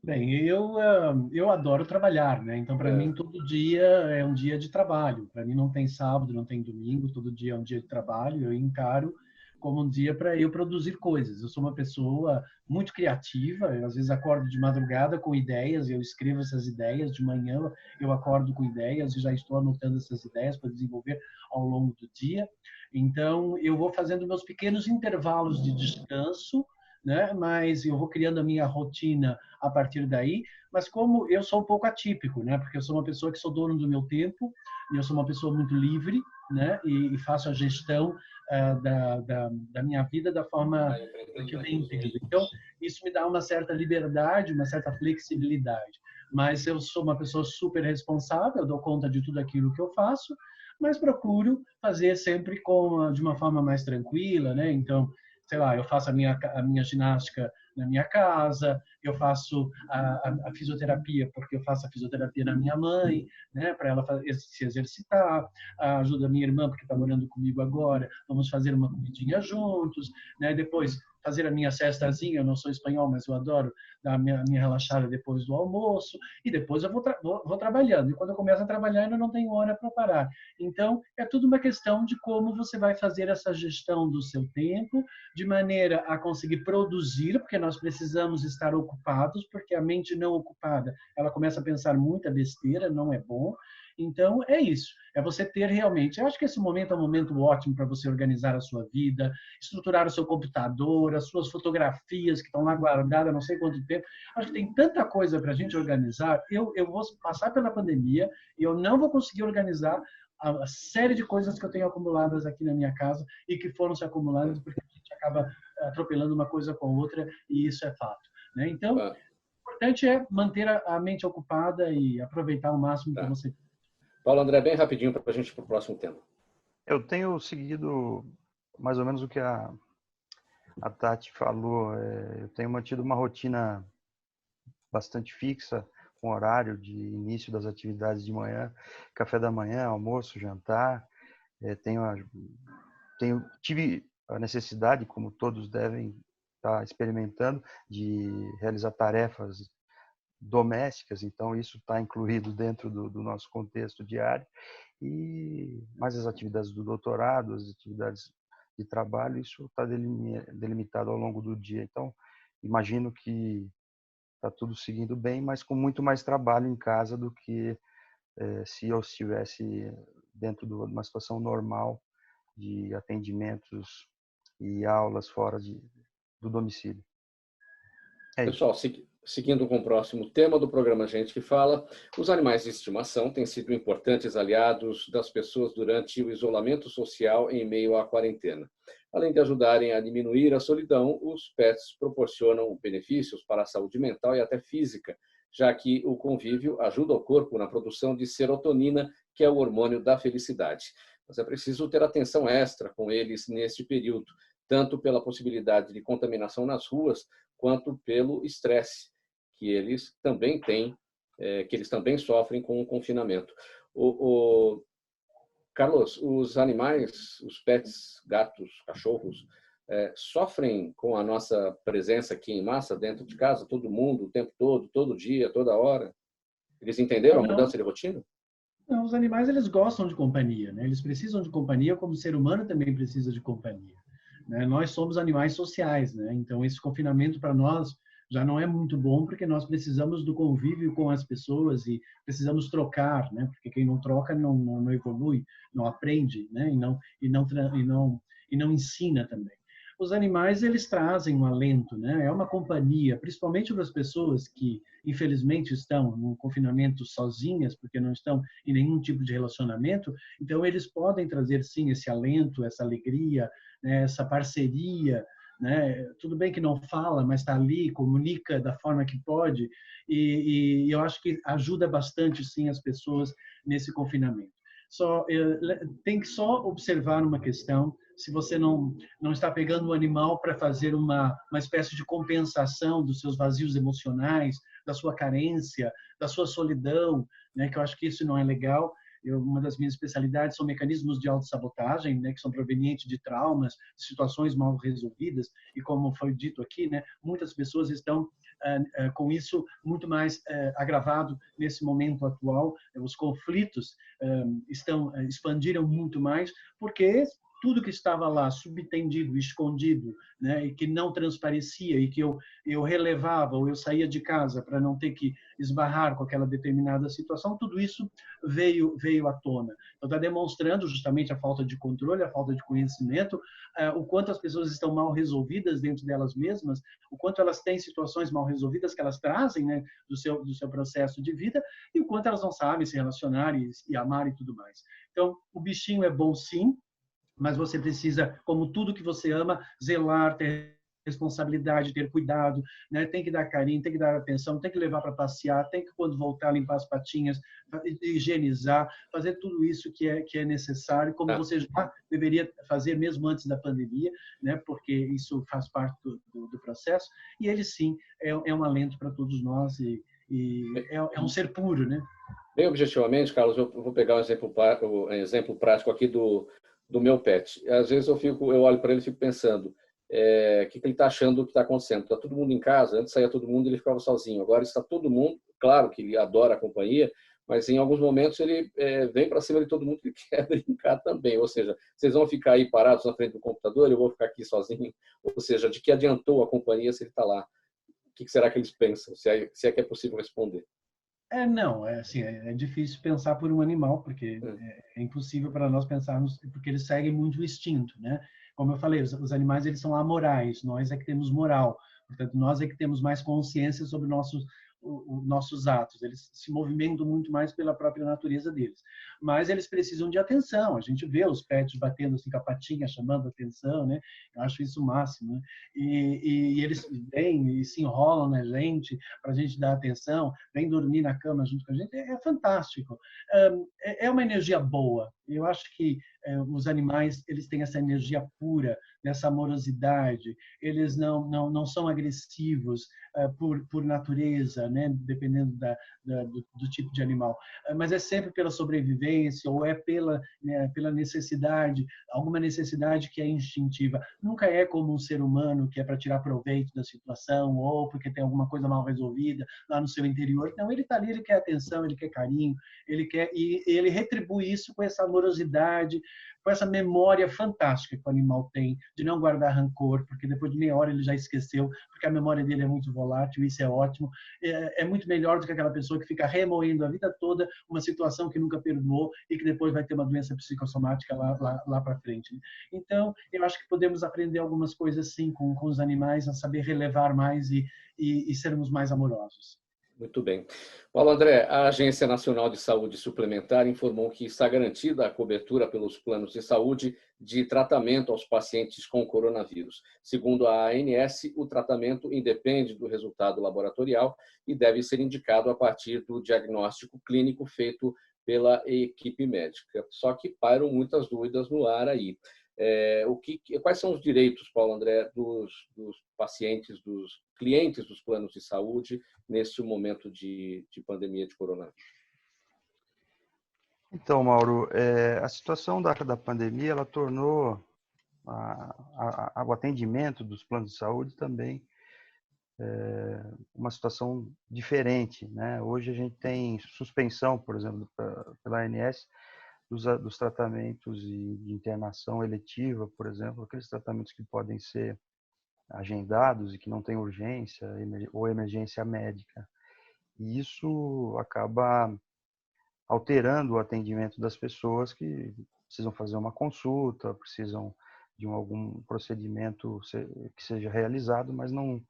Bem, eu adoro trabalhar, né? Então, para mim, todo dia é um dia de trabalho. Para mim, não tem sábado, não tem domingo, todo dia é um dia de trabalho. Eu encaro como um dia para eu produzir coisas. Eu sou uma pessoa muito criativa, eu às vezes acordo de madrugada com ideias, eu escrevo essas ideias, de manhã eu acordo com ideias e já estou anotando essas ideias para desenvolver ao longo do dia. Então, eu vou fazendo meus pequenos intervalos de descanso, né? Mas eu vou criando a minha rotina a partir daí, mas como eu sou um pouco atípico, né? Porque eu sou uma pessoa que sou dono do meu tempo, e eu sou uma pessoa muito livre, né? E faço a gestão da minha vida da forma que eu bem entendo. Então, isso me dá uma certa liberdade, uma certa flexibilidade. mas eu sou uma pessoa super responsável, eu dou conta de tudo aquilo que eu faço, mas procuro fazer sempre de uma forma mais tranquila, né? Então, sei lá, eu faço a minha ginástica na minha casa, eu faço a fisioterapia, porque eu faço a fisioterapia na minha mãe, né, para ela se exercitar, ajuda a minha irmã, porque está morando comigo agora, vamos fazer uma comidinha juntos, né, depois fazer a minha cestazinha, eu não sou espanhol, mas eu adoro dar a minha relaxada depois do almoço, e depois eu vou trabalhando, e quando eu começo a trabalhar, eu não tenho hora para parar. Então, é tudo uma questão de como você vai fazer essa gestão do seu tempo, de maneira a conseguir produzir, porque nós precisamos estar ocupados, porque a mente não ocupada, ela começa a pensar muita besteira, não é bom. Então, é isso. É você ter realmente... Eu acho que esse momento é um momento ótimo para você organizar a sua vida, estruturar o seu computador, as suas fotografias que estão lá guardadas não sei quanto tempo. Acho que tem tanta coisa para a gente organizar. Eu vou passar pela pandemia e eu não vou conseguir organizar a série de coisas que eu tenho acumuladas aqui na minha casa e que foram se acumulando porque a gente acaba atropelando uma coisa com a outra e isso é fato, né? Então, o importante é manter a mente ocupada e aproveitar o máximo que você... Paulo André, bem rapidinho para a gente ir para o próximo tema. Eu tenho seguido mais ou menos o que a Tati falou. Eu tenho mantido uma rotina bastante fixa, com horário de início das atividades de manhã, café da manhã, almoço, jantar. Tive a necessidade, como todos devem estar experimentando, de realizar tarefas domésticas, então isso está incluído dentro do nosso contexto diário, e mais as atividades do doutorado, as atividades de trabalho, isso está delimitado ao longo do dia. Então, imagino que está tudo seguindo bem, mas com muito mais trabalho em casa do que se eu estivesse dentro de uma situação normal de atendimentos e aulas fora do domicílio. Pessoal, seguindo com o próximo tema do programa Gente que Fala, os animais de estimação têm sido importantes aliados das pessoas durante o isolamento social em meio à quarentena. Além de ajudarem a diminuir a solidão, os pets proporcionam benefícios para a saúde mental e até física, já que o convívio ajuda o corpo na produção de serotonina, que é o hormônio da felicidade. Mas é preciso ter atenção extra com eles neste período, tanto pela possibilidade de contaminação nas ruas, quanto pelo estresse que eles também têm, que eles também sofrem com o confinamento. Carlos, os animais, os pets, gatos, cachorros, sofrem com a nossa presença aqui em massa dentro de casa, todo mundo, o tempo todo, todo dia, toda hora? Eles entenderam a mudança de rotina? Não, os animais eles gostam de companhia, né? Eles precisam de companhia, como o ser humano também precisa de companhia, né? Nós somos animais sociais, né? Então esse confinamento para nós já não é muito bom porque nós precisamos do convívio com as pessoas e precisamos trocar, né? Porque quem não troca não evolui, não aprende, né? E não ensina também. Os animais eles trazem um alento, né? É uma companhia, principalmente para as pessoas que infelizmente estão no confinamento sozinhas, porque não estão em nenhum tipo de relacionamento. Então eles podem trazer sim esse alento, essa alegria, né? Essa parceria, né? Tudo bem que não fala, mas está ali, comunica da forma que pode, e eu acho que ajuda bastante sim as pessoas nesse confinamento. Tem que só observar uma questão: se você não está pegando o animal para fazer uma espécie de compensação dos seus vazios emocionais, da sua carência, da sua solidão, né? Que eu acho que isso não é legal. Uma das minhas especialidades são mecanismos de autossabotagem, né, que são provenientes de traumas, de situações mal resolvidas, e como foi dito aqui, né, muitas pessoas estão com isso muito mais agravado nesse momento atual. Os conflitos expandiram muito mais, porque tudo que estava lá subtendido, escondido, né, e que não transparecia, e que eu relevava, ou eu saía de casa para não ter que esbarrar com aquela determinada situação, tudo isso veio à tona. Então, está demonstrando justamente a falta de controle, a falta de conhecimento, o quanto as pessoas estão mal resolvidas dentro delas mesmas, o quanto elas têm situações mal resolvidas que elas trazem, né, do seu processo de vida, e o quanto elas não sabem se relacionar e amar e tudo mais. Então, o bichinho é bom sim, mas você precisa, como tudo que você ama, zelar, ter responsabilidade, ter cuidado, né? Tem que dar carinho, tem que dar atenção, tem que levar para passear, tem que, quando voltar, limpar as patinhas, higienizar, fazer tudo isso que é necessário, como você já deveria fazer mesmo antes da pandemia, né? Porque isso faz parte do processo. E ele, sim, é um alento para todos nós e é um ser puro, né? Bem objetivamente, Carlos, eu vou pegar um exemplo prático aqui do meu pet. Às vezes eu olho para ele e fico pensando, o que ele está achando do que está acontecendo. Está todo mundo em casa, antes saía todo mundo e ele ficava sozinho. Agora está todo mundo, claro que ele adora a companhia, mas em alguns momentos ele vem para cima de todo mundo e quer brincar também. Ou seja, vocês vão ficar aí parados na frente do computador, eu vou ficar aqui sozinho. Ou seja, de que adiantou a companhia se ele está lá? O que será que eles pensam? Se é que é possível responder. Não, assim, é difícil pensar por um animal, porque é impossível para nós pensarmos, porque eles seguem muito o instinto, né? Como eu falei, os animais eles são amorais, nós é que temos moral, portanto, nós é que temos mais consciência sobre nossos atos, eles se movimentam muito mais pela própria natureza deles. Mas eles precisam de atenção, a gente vê os pets batendo assim com a patinha, chamando a atenção, né? Eu acho isso o máximo, né? E eles vêm e se enrolam na gente para a gente dar atenção, vêm dormir na cama junto com a gente, é fantástico. É uma energia boa. Eu acho que os animais eles têm essa energia pura, nessa amorosidade, eles não são agressivos por natureza, né? Dependendo do tipo de animal, mas é sempre pela sobrevivência ou pela necessidade, alguma necessidade que é instintiva. Nunca é como um ser humano que é para tirar proveito da situação ou porque tem alguma coisa mal resolvida lá no seu interior. Não, ele está ali, ele quer atenção, ele quer carinho, e ele retribui isso com essa amorosidade, com essa memória fantástica que o animal tem de não guardar rancor, porque depois de meia hora ele já esqueceu, porque a memória dele é muito volátil, isso é ótimo. É muito melhor do que aquela pessoa que fica remoendo a vida toda uma situação que nunca perdoou e que depois vai ter uma doença psicossomática lá para frente. Então, eu acho que podemos aprender algumas coisas, sim, com os animais, a saber relevar mais e sermos mais amorosos. Muito bem. Paulo André, a Agência Nacional de Saúde Suplementar informou que está garantida a cobertura pelos planos de saúde de tratamento aos pacientes com coronavírus. Segundo a ANS, o tratamento independe do resultado laboratorial e deve ser indicado a partir do diagnóstico clínico feito pela equipe médica. Só que pairam muitas dúvidas no ar aí. Quais são os direitos, Paulo André, dos pacientes, dos clientes dos planos de saúde neste momento de pandemia de coronavírus? Então, Mauro, a situação da pandemia ela tornou o atendimento dos planos de saúde também uma situação diferente, né? Hoje a gente tem suspensão, por exemplo, pela ANS, dos tratamentos de internação eletiva, por exemplo, aqueles tratamentos que podem ser agendados e que não têm urgência ou emergência médica. E isso acaba alterando o atendimento das pessoas que precisam fazer uma consulta, precisam de algum procedimento que seja realizado, mas não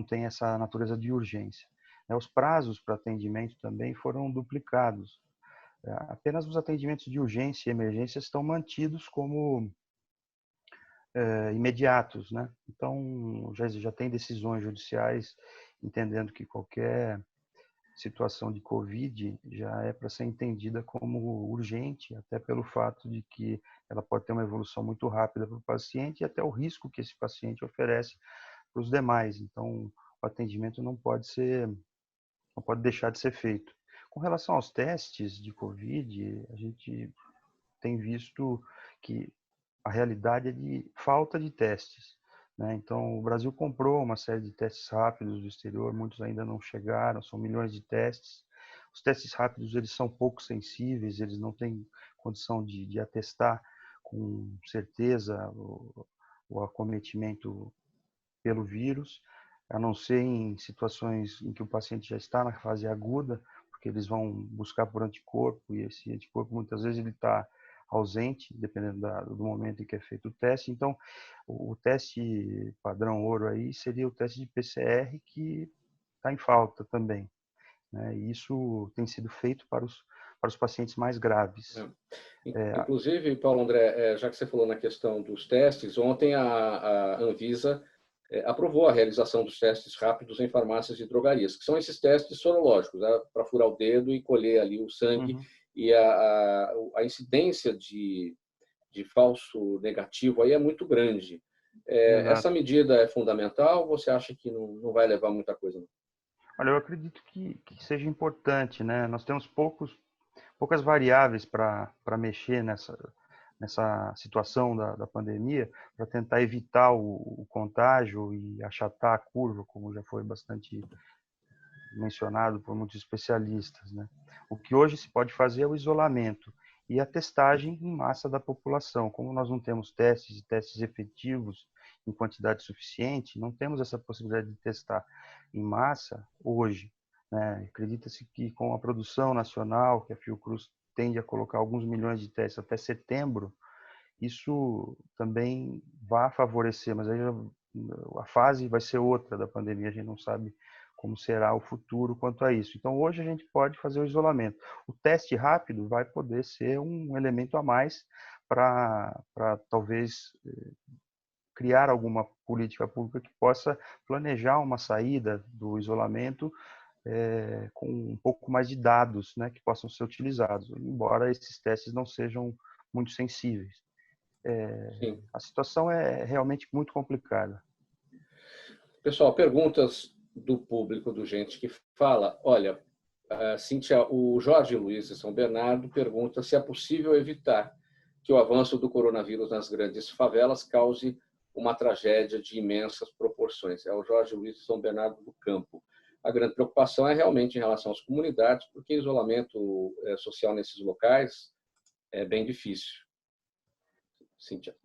tem essa natureza de urgência. Os prazos para atendimento também foram duplicados. Apenas os atendimentos de urgência e emergência estão mantidos como imediatos, né? Então, já tem decisões judiciais entendendo que qualquer situação de Covid já é para ser entendida como urgente, até pelo fato de que ela pode ter uma evolução muito rápida para o paciente e até o risco que esse paciente oferece para os demais. Então, o atendimento não pode deixar de ser feito. Com relação aos testes de Covid, a gente tem visto que a realidade é de falta de testes, né? Então, o Brasil comprou uma série de testes rápidos do exterior, muitos ainda não chegaram, são milhões de testes. Os testes rápidos eles são pouco sensíveis, eles não têm condição de atestar com certeza o acometimento pelo vírus, a não ser em situações em que o paciente já está na fase aguda, porque eles vão buscar por anticorpo e esse anticorpo muitas vezes ele está ausente, dependendo do momento em que é feito o teste. Então, o teste padrão ouro aí seria o teste de PCR que está em falta também, né? E isso tem sido feito para os pacientes mais graves. Inclusive, Paulo André, já que você falou na questão dos testes, ontem a Anvisa aprovou a realização dos testes rápidos em farmácias e drogarias, que são esses testes sorológicos, né, para furar o dedo e colher ali o sangue. E a incidência de falso negativo aí é muito grande. Essa medida é fundamental ou você acha que não vai levar muita coisa? Não? Olha, eu acredito que seja importante, né? Nós temos poucas variáveis para mexer nessa situação da pandemia, para tentar evitar o contágio e achatar a curva, como já foi bastante mencionado por muitos especialistas, né? O que hoje se pode fazer é o isolamento e a testagem em massa da população. Como nós não temos testes efetivos em quantidade suficiente, não temos essa possibilidade de testar em massa hoje, né? Acredita-se que com a produção nacional, que a Fiocruz tende a colocar alguns milhões de testes até setembro, isso também vai favorecer, mas aí a fase vai ser outra da pandemia, a gente não sabe como será o futuro quanto a isso. Então, hoje a gente pode fazer o isolamento. O teste rápido vai poder ser um elemento a mais para talvez criar alguma política pública que possa planejar uma saída do isolamento com um pouco mais de dados, né, que possam ser utilizados, embora esses testes não sejam muito sensíveis. A situação é realmente muito complicada. Pessoal, perguntas do público, do gente que fala. Olha, Cíntia, o Jorge Luiz de São Bernardo pergunta se é possível evitar que o avanço do coronavírus nas grandes favelas cause uma tragédia de imensas proporções. É o Jorge Luiz de São Bernardo do Campo. A grande preocupação é realmente em relação às comunidades, porque isolamento social nesses locais é bem difícil. Cíntia.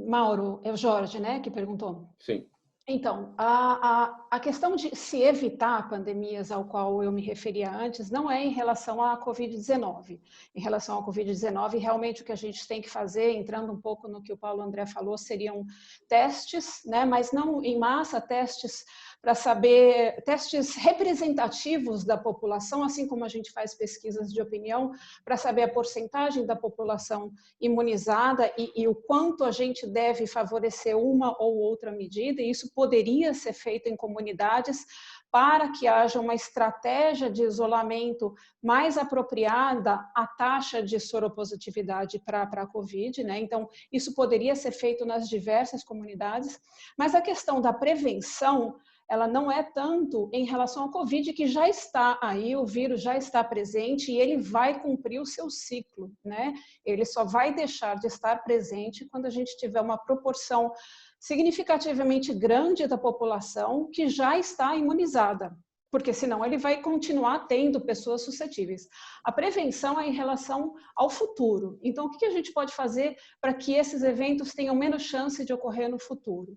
Mauro, é o Jorge, né, que perguntou? Sim. Então, a questão de se evitar pandemias ao qual eu me referia antes não é em relação à Covid-19. Em relação à Covid-19, realmente o que a gente tem que fazer, entrando um pouco no que o Paulo André falou, seriam testes, né? Mas não em massa, testes para saber, testes representativos da população, assim como a gente faz pesquisas de opinião, para saber a porcentagem da população imunizada e o quanto a gente deve favorecer uma ou outra medida, e isso poderia ser feito em comunidades para que haja uma estratégia de isolamento mais apropriada à taxa de soropositividade para a Covid, né? Então, isso poderia ser feito nas diversas comunidades, mas a questão da prevenção, ela não é tanto em relação ao Covid, que já está aí, o vírus já está presente e ele vai cumprir o seu ciclo, né? Ele só vai deixar de estar presente quando a gente tiver uma proporção significativamente grande da população que já está imunizada, porque senão ele vai continuar tendo pessoas suscetíveis. A prevenção é em relação ao futuro. Então, o que a gente pode fazer para que esses eventos tenham menos chance de ocorrer no futuro?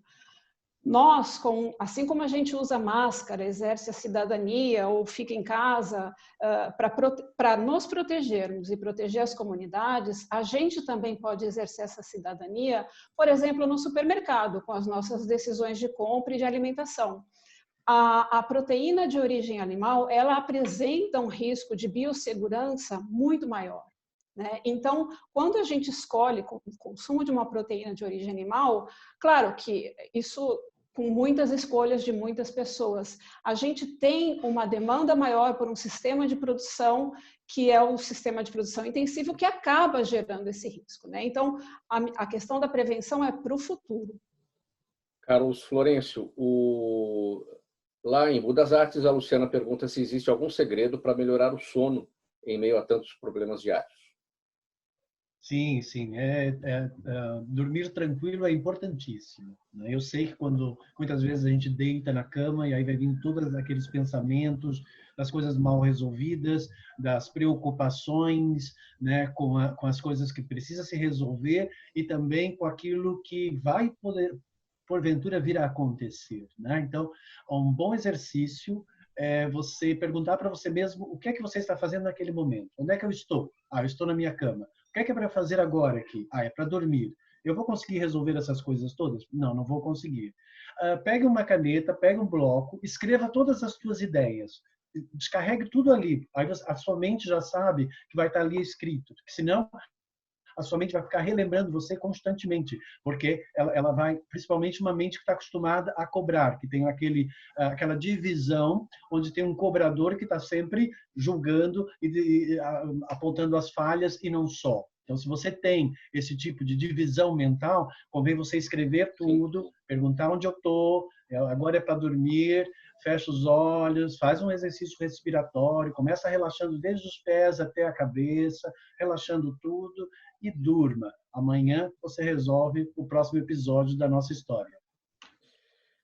Nós, assim como a gente usa máscara, exerce a cidadania ou fica em casa para nos protegermos e proteger as comunidades, a gente também pode exercer essa cidadania, por exemplo, no supermercado, com as nossas decisões de compra e de alimentação. A proteína de origem animal, ela apresenta um risco de biossegurança muito maior. Né? Então, quando a gente escolhe o consumo de uma proteína de origem animal, claro que isso com muitas escolhas de muitas pessoas, a gente tem uma demanda maior por um sistema de produção que é o sistema de produção intensivo que acaba gerando esse risco. Né? Então, a questão da prevenção é para o futuro. Carlos Florencio, lá em Budas Artes, a Luciana pergunta se existe algum segredo para melhorar o sono em meio a tantos problemas diários. Sim, sim. Dormir tranquilo é importantíssimo. Né? Eu sei que quando muitas vezes a gente deita na cama e aí vai vindo todos aqueles pensamentos das coisas mal resolvidas, das preocupações, né, com as coisas que precisa se resolver e também com aquilo que vai poder, porventura, vir a acontecer. Né? Então, um bom exercício é você perguntar para você mesmo o que é que você está fazendo naquele momento. Onde é que eu estou? Eu estou na minha cama. O que é para fazer agora aqui? É para dormir. Eu vou conseguir resolver essas coisas todas? Não, não vou conseguir. Pegue uma caneta, pegue um bloco, escreva todas as suas ideias. Descarregue tudo ali. Aí a sua mente já sabe que vai estar ali escrito. Porque senão a sua mente vai ficar relembrando você constantemente, porque ela vai, principalmente uma mente que está acostumada a cobrar, que tem aquela divisão onde tem um cobrador que está sempre julgando e apontando as falhas e não só. Então, se você tem esse tipo de divisão mental, convém você escrever tudo, perguntar onde eu estou, agora é para dormir, fecha os olhos, faz um exercício respiratório, começa relaxando desde os pés até a cabeça, relaxando tudo e durma. Amanhã você resolve o próximo episódio da nossa história.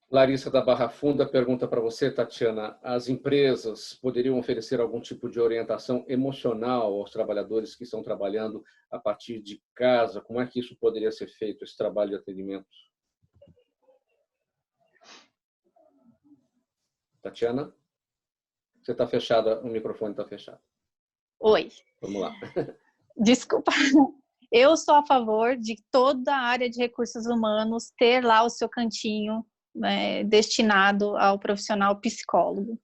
Larissa da Barra Funda pergunta para você, Tatiana, as empresas poderiam oferecer algum tipo de orientação emocional aos trabalhadores que estão trabalhando a partir de casa? Como é que isso poderia ser feito, esse trabalho de atendimento? Tatiana? Você está fechada, o microfone está fechado. Oi. Vamos lá. Desculpa. Eu sou a favor de toda a área de recursos humanos ter lá o seu cantinho, né, destinado ao profissional psicólogo.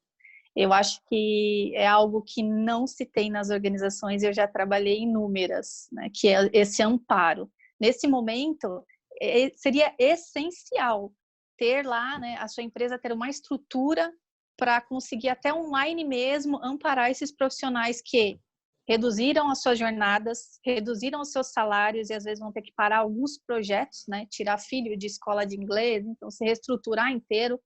Eu acho que é algo que não se tem nas organizações, eu já trabalhei em inúmeras, né, que é esse amparo. Nesse momento, seria essencial ter lá, né, a sua empresa ter uma estrutura para conseguir até online mesmo amparar esses profissionais que reduziram as suas jornadas, reduziram os seus salários e às vezes vão ter que parar alguns projetos, né? Tirar filho de escola de inglês, então se reestruturar inteiro,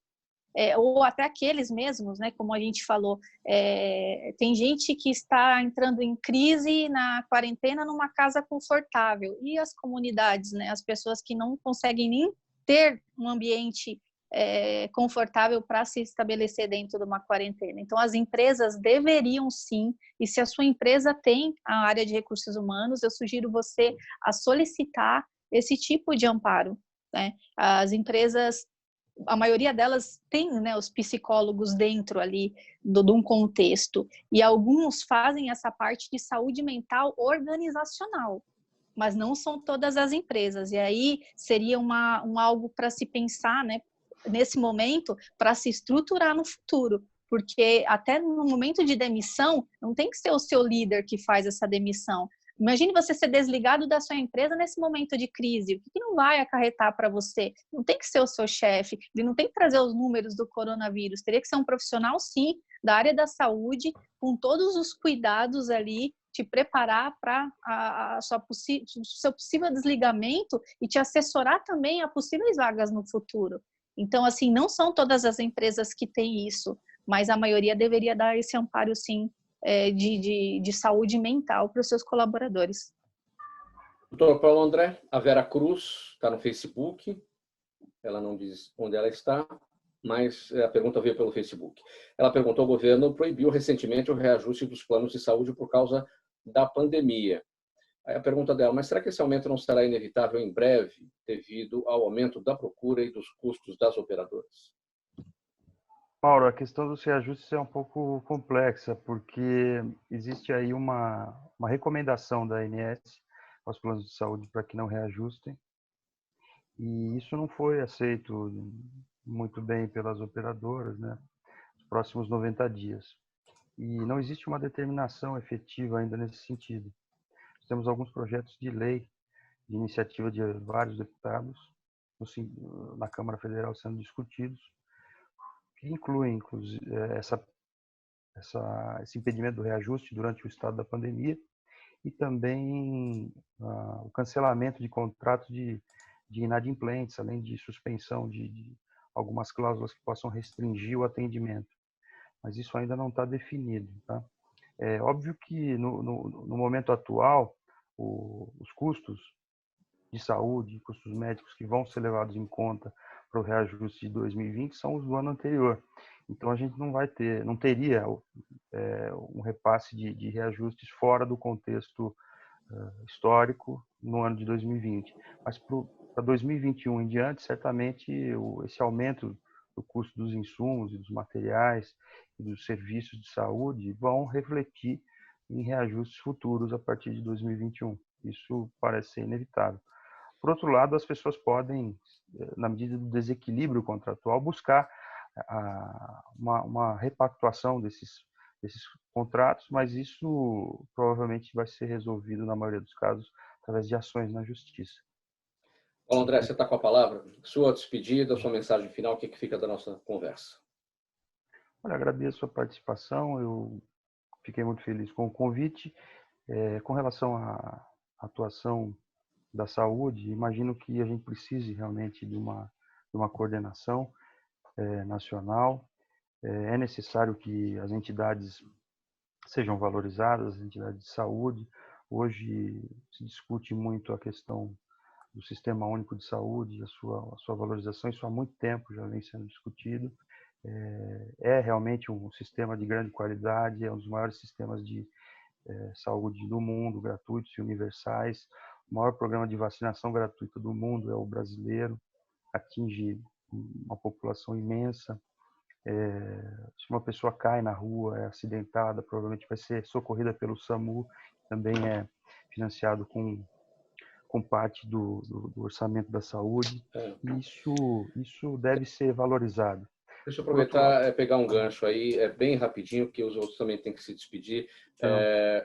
ou até aqueles mesmos, né? Como a gente falou, tem gente que está entrando em crise na quarentena numa casa confortável, e as comunidades, né? As pessoas que não conseguem nem ter um ambiente confortável para se estabelecer dentro de uma quarentena. Então, as empresas deveriam sim, e se a sua empresa tem a área de recursos humanos, eu sugiro você a solicitar esse tipo de amparo, né? As empresas, a maioria delas tem, né, os psicólogos dentro ali de um contexto, e alguns fazem essa parte de saúde mental organizacional, mas não são todas as empresas, e aí seria algo para se pensar, né, nesse momento, para se estruturar no futuro, porque até no momento de demissão, não tem que ser o seu líder que faz essa demissão. Imagine você ser desligado da sua empresa nesse momento de crise. O que não vai acarretar para você? Não tem que ser o seu chefe, ele não tem que trazer os números do coronavírus, teria que ser um profissional, sim, da área da saúde, com todos os cuidados ali, te preparar para o seu possível desligamento e te assessorar também a possíveis vagas no futuro. Então, assim, não são todas as empresas que têm isso, mas a maioria deveria dar esse amparo, sim, de saúde mental para os seus colaboradores. Doutor Paulo André, a Vera Cruz está no Facebook, ela não diz onde ela está, mas a pergunta veio pelo Facebook. Ela perguntou: o governo proibiu recentemente o reajuste dos planos de saúde por causa da pandemia. Aí a pergunta dela: mas será que esse aumento não será inevitável em breve, devido ao aumento da procura e dos custos das operadoras? Mauro, a questão dos reajustes é um pouco complexa, porque existe aí uma recomendação da ANS aos planos de saúde para que não reajustem, e isso não foi aceito muito bem pelas operadoras, né, nos próximos 90 dias. E não existe uma determinação efetiva ainda nesse sentido. Temos alguns projetos de lei, de iniciativa de vários deputados, na Câmara Federal sendo discutidos, que incluem, inclusive, esse impedimento do reajuste durante o estado da pandemia e também o cancelamento de contratos de inadimplentes, além de suspensão de algumas cláusulas que possam restringir o atendimento. Mas isso ainda não está definido. Tá? É óbvio que no momento atual, os custos de saúde, custos médicos que vão ser levados em conta para o reajuste de 2020 são os do ano anterior. Então a gente não teria um repasse de reajustes fora do contexto histórico no ano de 2020. Mas para 2021 em diante, certamente esse aumento do custo dos insumos e dos materiais e dos serviços de saúde vão refletir em reajustes futuros a partir de 2021. Isso parece ser inevitável. Por outro lado, as pessoas podem, na medida do desequilíbrio contratual, buscar uma repactuação desses contratos, mas isso provavelmente vai ser resolvido, na maioria dos casos, através de ações na justiça. Paulo André, você está com a palavra. Sua despedida, sua mensagem final, o que fica da nossa conversa? Olha, agradeço a participação, eu fiquei muito feliz com o convite. Com relação à atuação da saúde, imagino que a gente precise realmente de uma coordenação nacional. É necessário que as entidades sejam valorizadas, as entidades de saúde. Hoje se discute muito a questão do Sistema Único de Saúde, a sua valorização, isso há muito tempo já vem sendo discutido. É realmente um sistema de grande qualidade, é um dos maiores sistemas de saúde do mundo, gratuitos e universais. O maior programa de vacinação gratuita do mundo é o brasileiro, atinge uma população imensa. Se uma pessoa cai na rua, é acidentada, provavelmente vai ser socorrida pelo SAMU, também é financiado com parte do orçamento da saúde. Isso deve ser valorizado. Deixa eu aproveitar e pegar um gancho aí, bem rapidinho, porque os outros também têm que se despedir.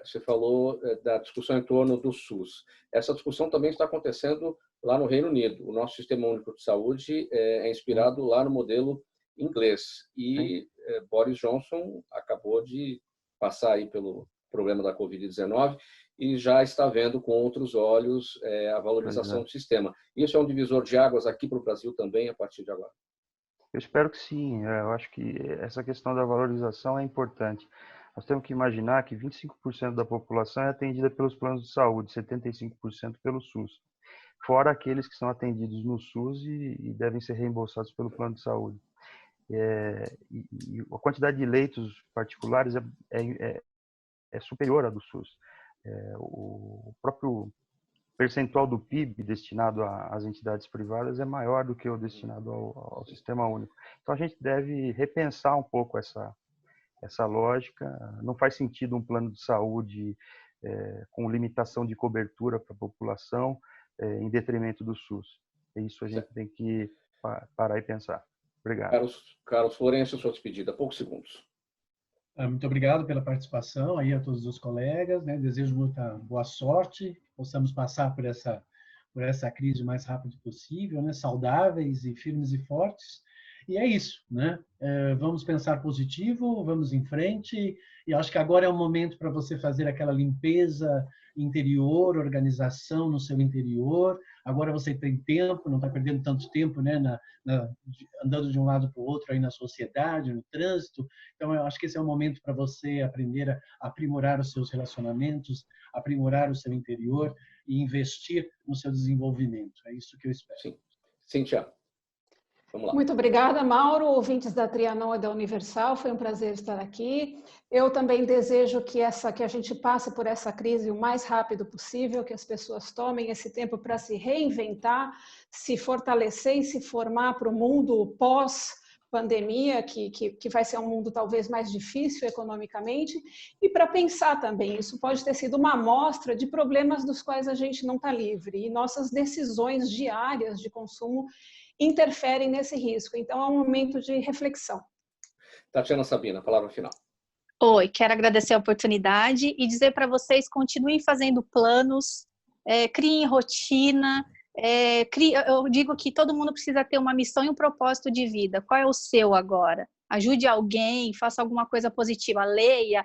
Você falou da discussão em torno do SUS. Essa discussão também está acontecendo lá no Reino Unido. O nosso Sistema Único de Saúde é inspirado lá no modelo inglês. E Boris Johnson acabou de passar aí pelo problema da Covid-19 e já está vendo com outros olhos a valorização do sistema. Isso é um divisor de águas aqui para o Brasil também, a partir de agora. Eu espero que sim. Eu acho que essa questão da valorização é importante. Nós temos que imaginar que 25% da população é atendida pelos planos de saúde, 75% pelo SUS. Fora aqueles que são atendidos no SUS e devem ser reembolsados pelo plano de saúde. E a quantidade de leitos particulares é superior à do SUS. O próprio percentual do PIB destinado às entidades privadas é maior do que o destinado ao Sistema Único. Então, a gente deve repensar um pouco essa lógica. Não faz sentido um plano de saúde com limitação de cobertura para a população em detrimento do SUS. Isso a gente tem que parar e pensar. Obrigado. Carlos Florencio, sua despedida. Poucos segundos. Muito obrigado pela participação aí a todos os colegas, né? Desejo muita boa sorte, que possamos passar por essa crise o mais rápido possível, né? Saudáveis e firmes e fortes. E é isso, né? Vamos pensar positivo, vamos em frente. E acho que agora é o momento para você fazer aquela limpeza interior, organização no seu interior. Agora você tem tempo, não está perdendo tanto tempo, né? Andando de um lado para o outro aí na sociedade, no trânsito. Então, eu acho que esse é o momento para você aprender a aprimorar os seus relacionamentos, aprimorar o seu interior e investir no seu desenvolvimento. É isso que eu espero. Sim. Cíntia. Vamos lá. Muito obrigada, Mauro, ouvintes da Trianon e da Universal, foi um prazer estar aqui. Eu também desejo que a gente passe por essa crise o mais rápido possível, que as pessoas tomem esse tempo para se reinventar, se fortalecer e se formar para o mundo pós-pandemia, que vai ser um mundo talvez mais difícil economicamente, e para pensar também, isso pode ter sido uma amostra de problemas dos quais a gente não está livre, e nossas decisões diárias de consumo interferem nesse risco. Então, é um momento de reflexão. Tatiana Sabina, palavra final. Oi, quero agradecer a oportunidade e dizer para vocês, continuem fazendo planos, criem rotina. Eu digo que todo mundo precisa ter uma missão e um propósito de vida. Qual é o seu agora? Ajude alguém, faça alguma coisa positiva, leia,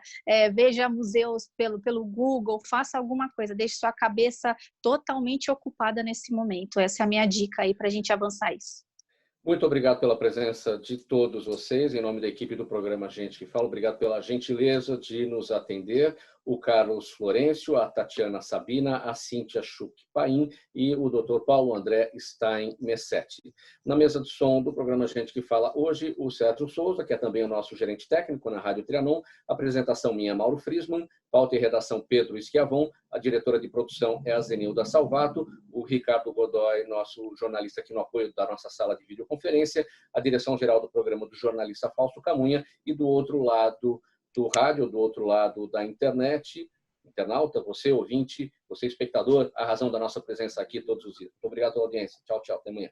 veja museus pelo Google, faça alguma coisa, deixe sua cabeça totalmente ocupada nesse momento. Essa é a minha dica aí para a gente avançar isso. Muito obrigado pela presença de todos vocês, em nome da equipe do programa Gente que Fala. Obrigado pela gentileza de nos atender. O Carlos Florencio, a Tatiana Sabina, a Cíntia Schuch-Paim e o Dr. Paulo André Stein-Messetti. Na mesa de som do programa Gente que Fala hoje, o Sérgio Souza, que é também o nosso gerente técnico na Rádio Trianon, apresentação minha, Mauro Friesman, pauta e redação Pedro Schiavon, a diretora de produção é a Zenilda Salvato, o Ricardo Godoy, nosso jornalista aqui no apoio da nossa sala de videoconferência, a direção geral do programa do jornalista Fausto Camunha e do outro lado do rádio, do outro lado da internet, internauta, você ouvinte, você espectador, a razão da nossa presença aqui todos os dias. Muito obrigado pela audiência. Tchau, tchau. Até amanhã.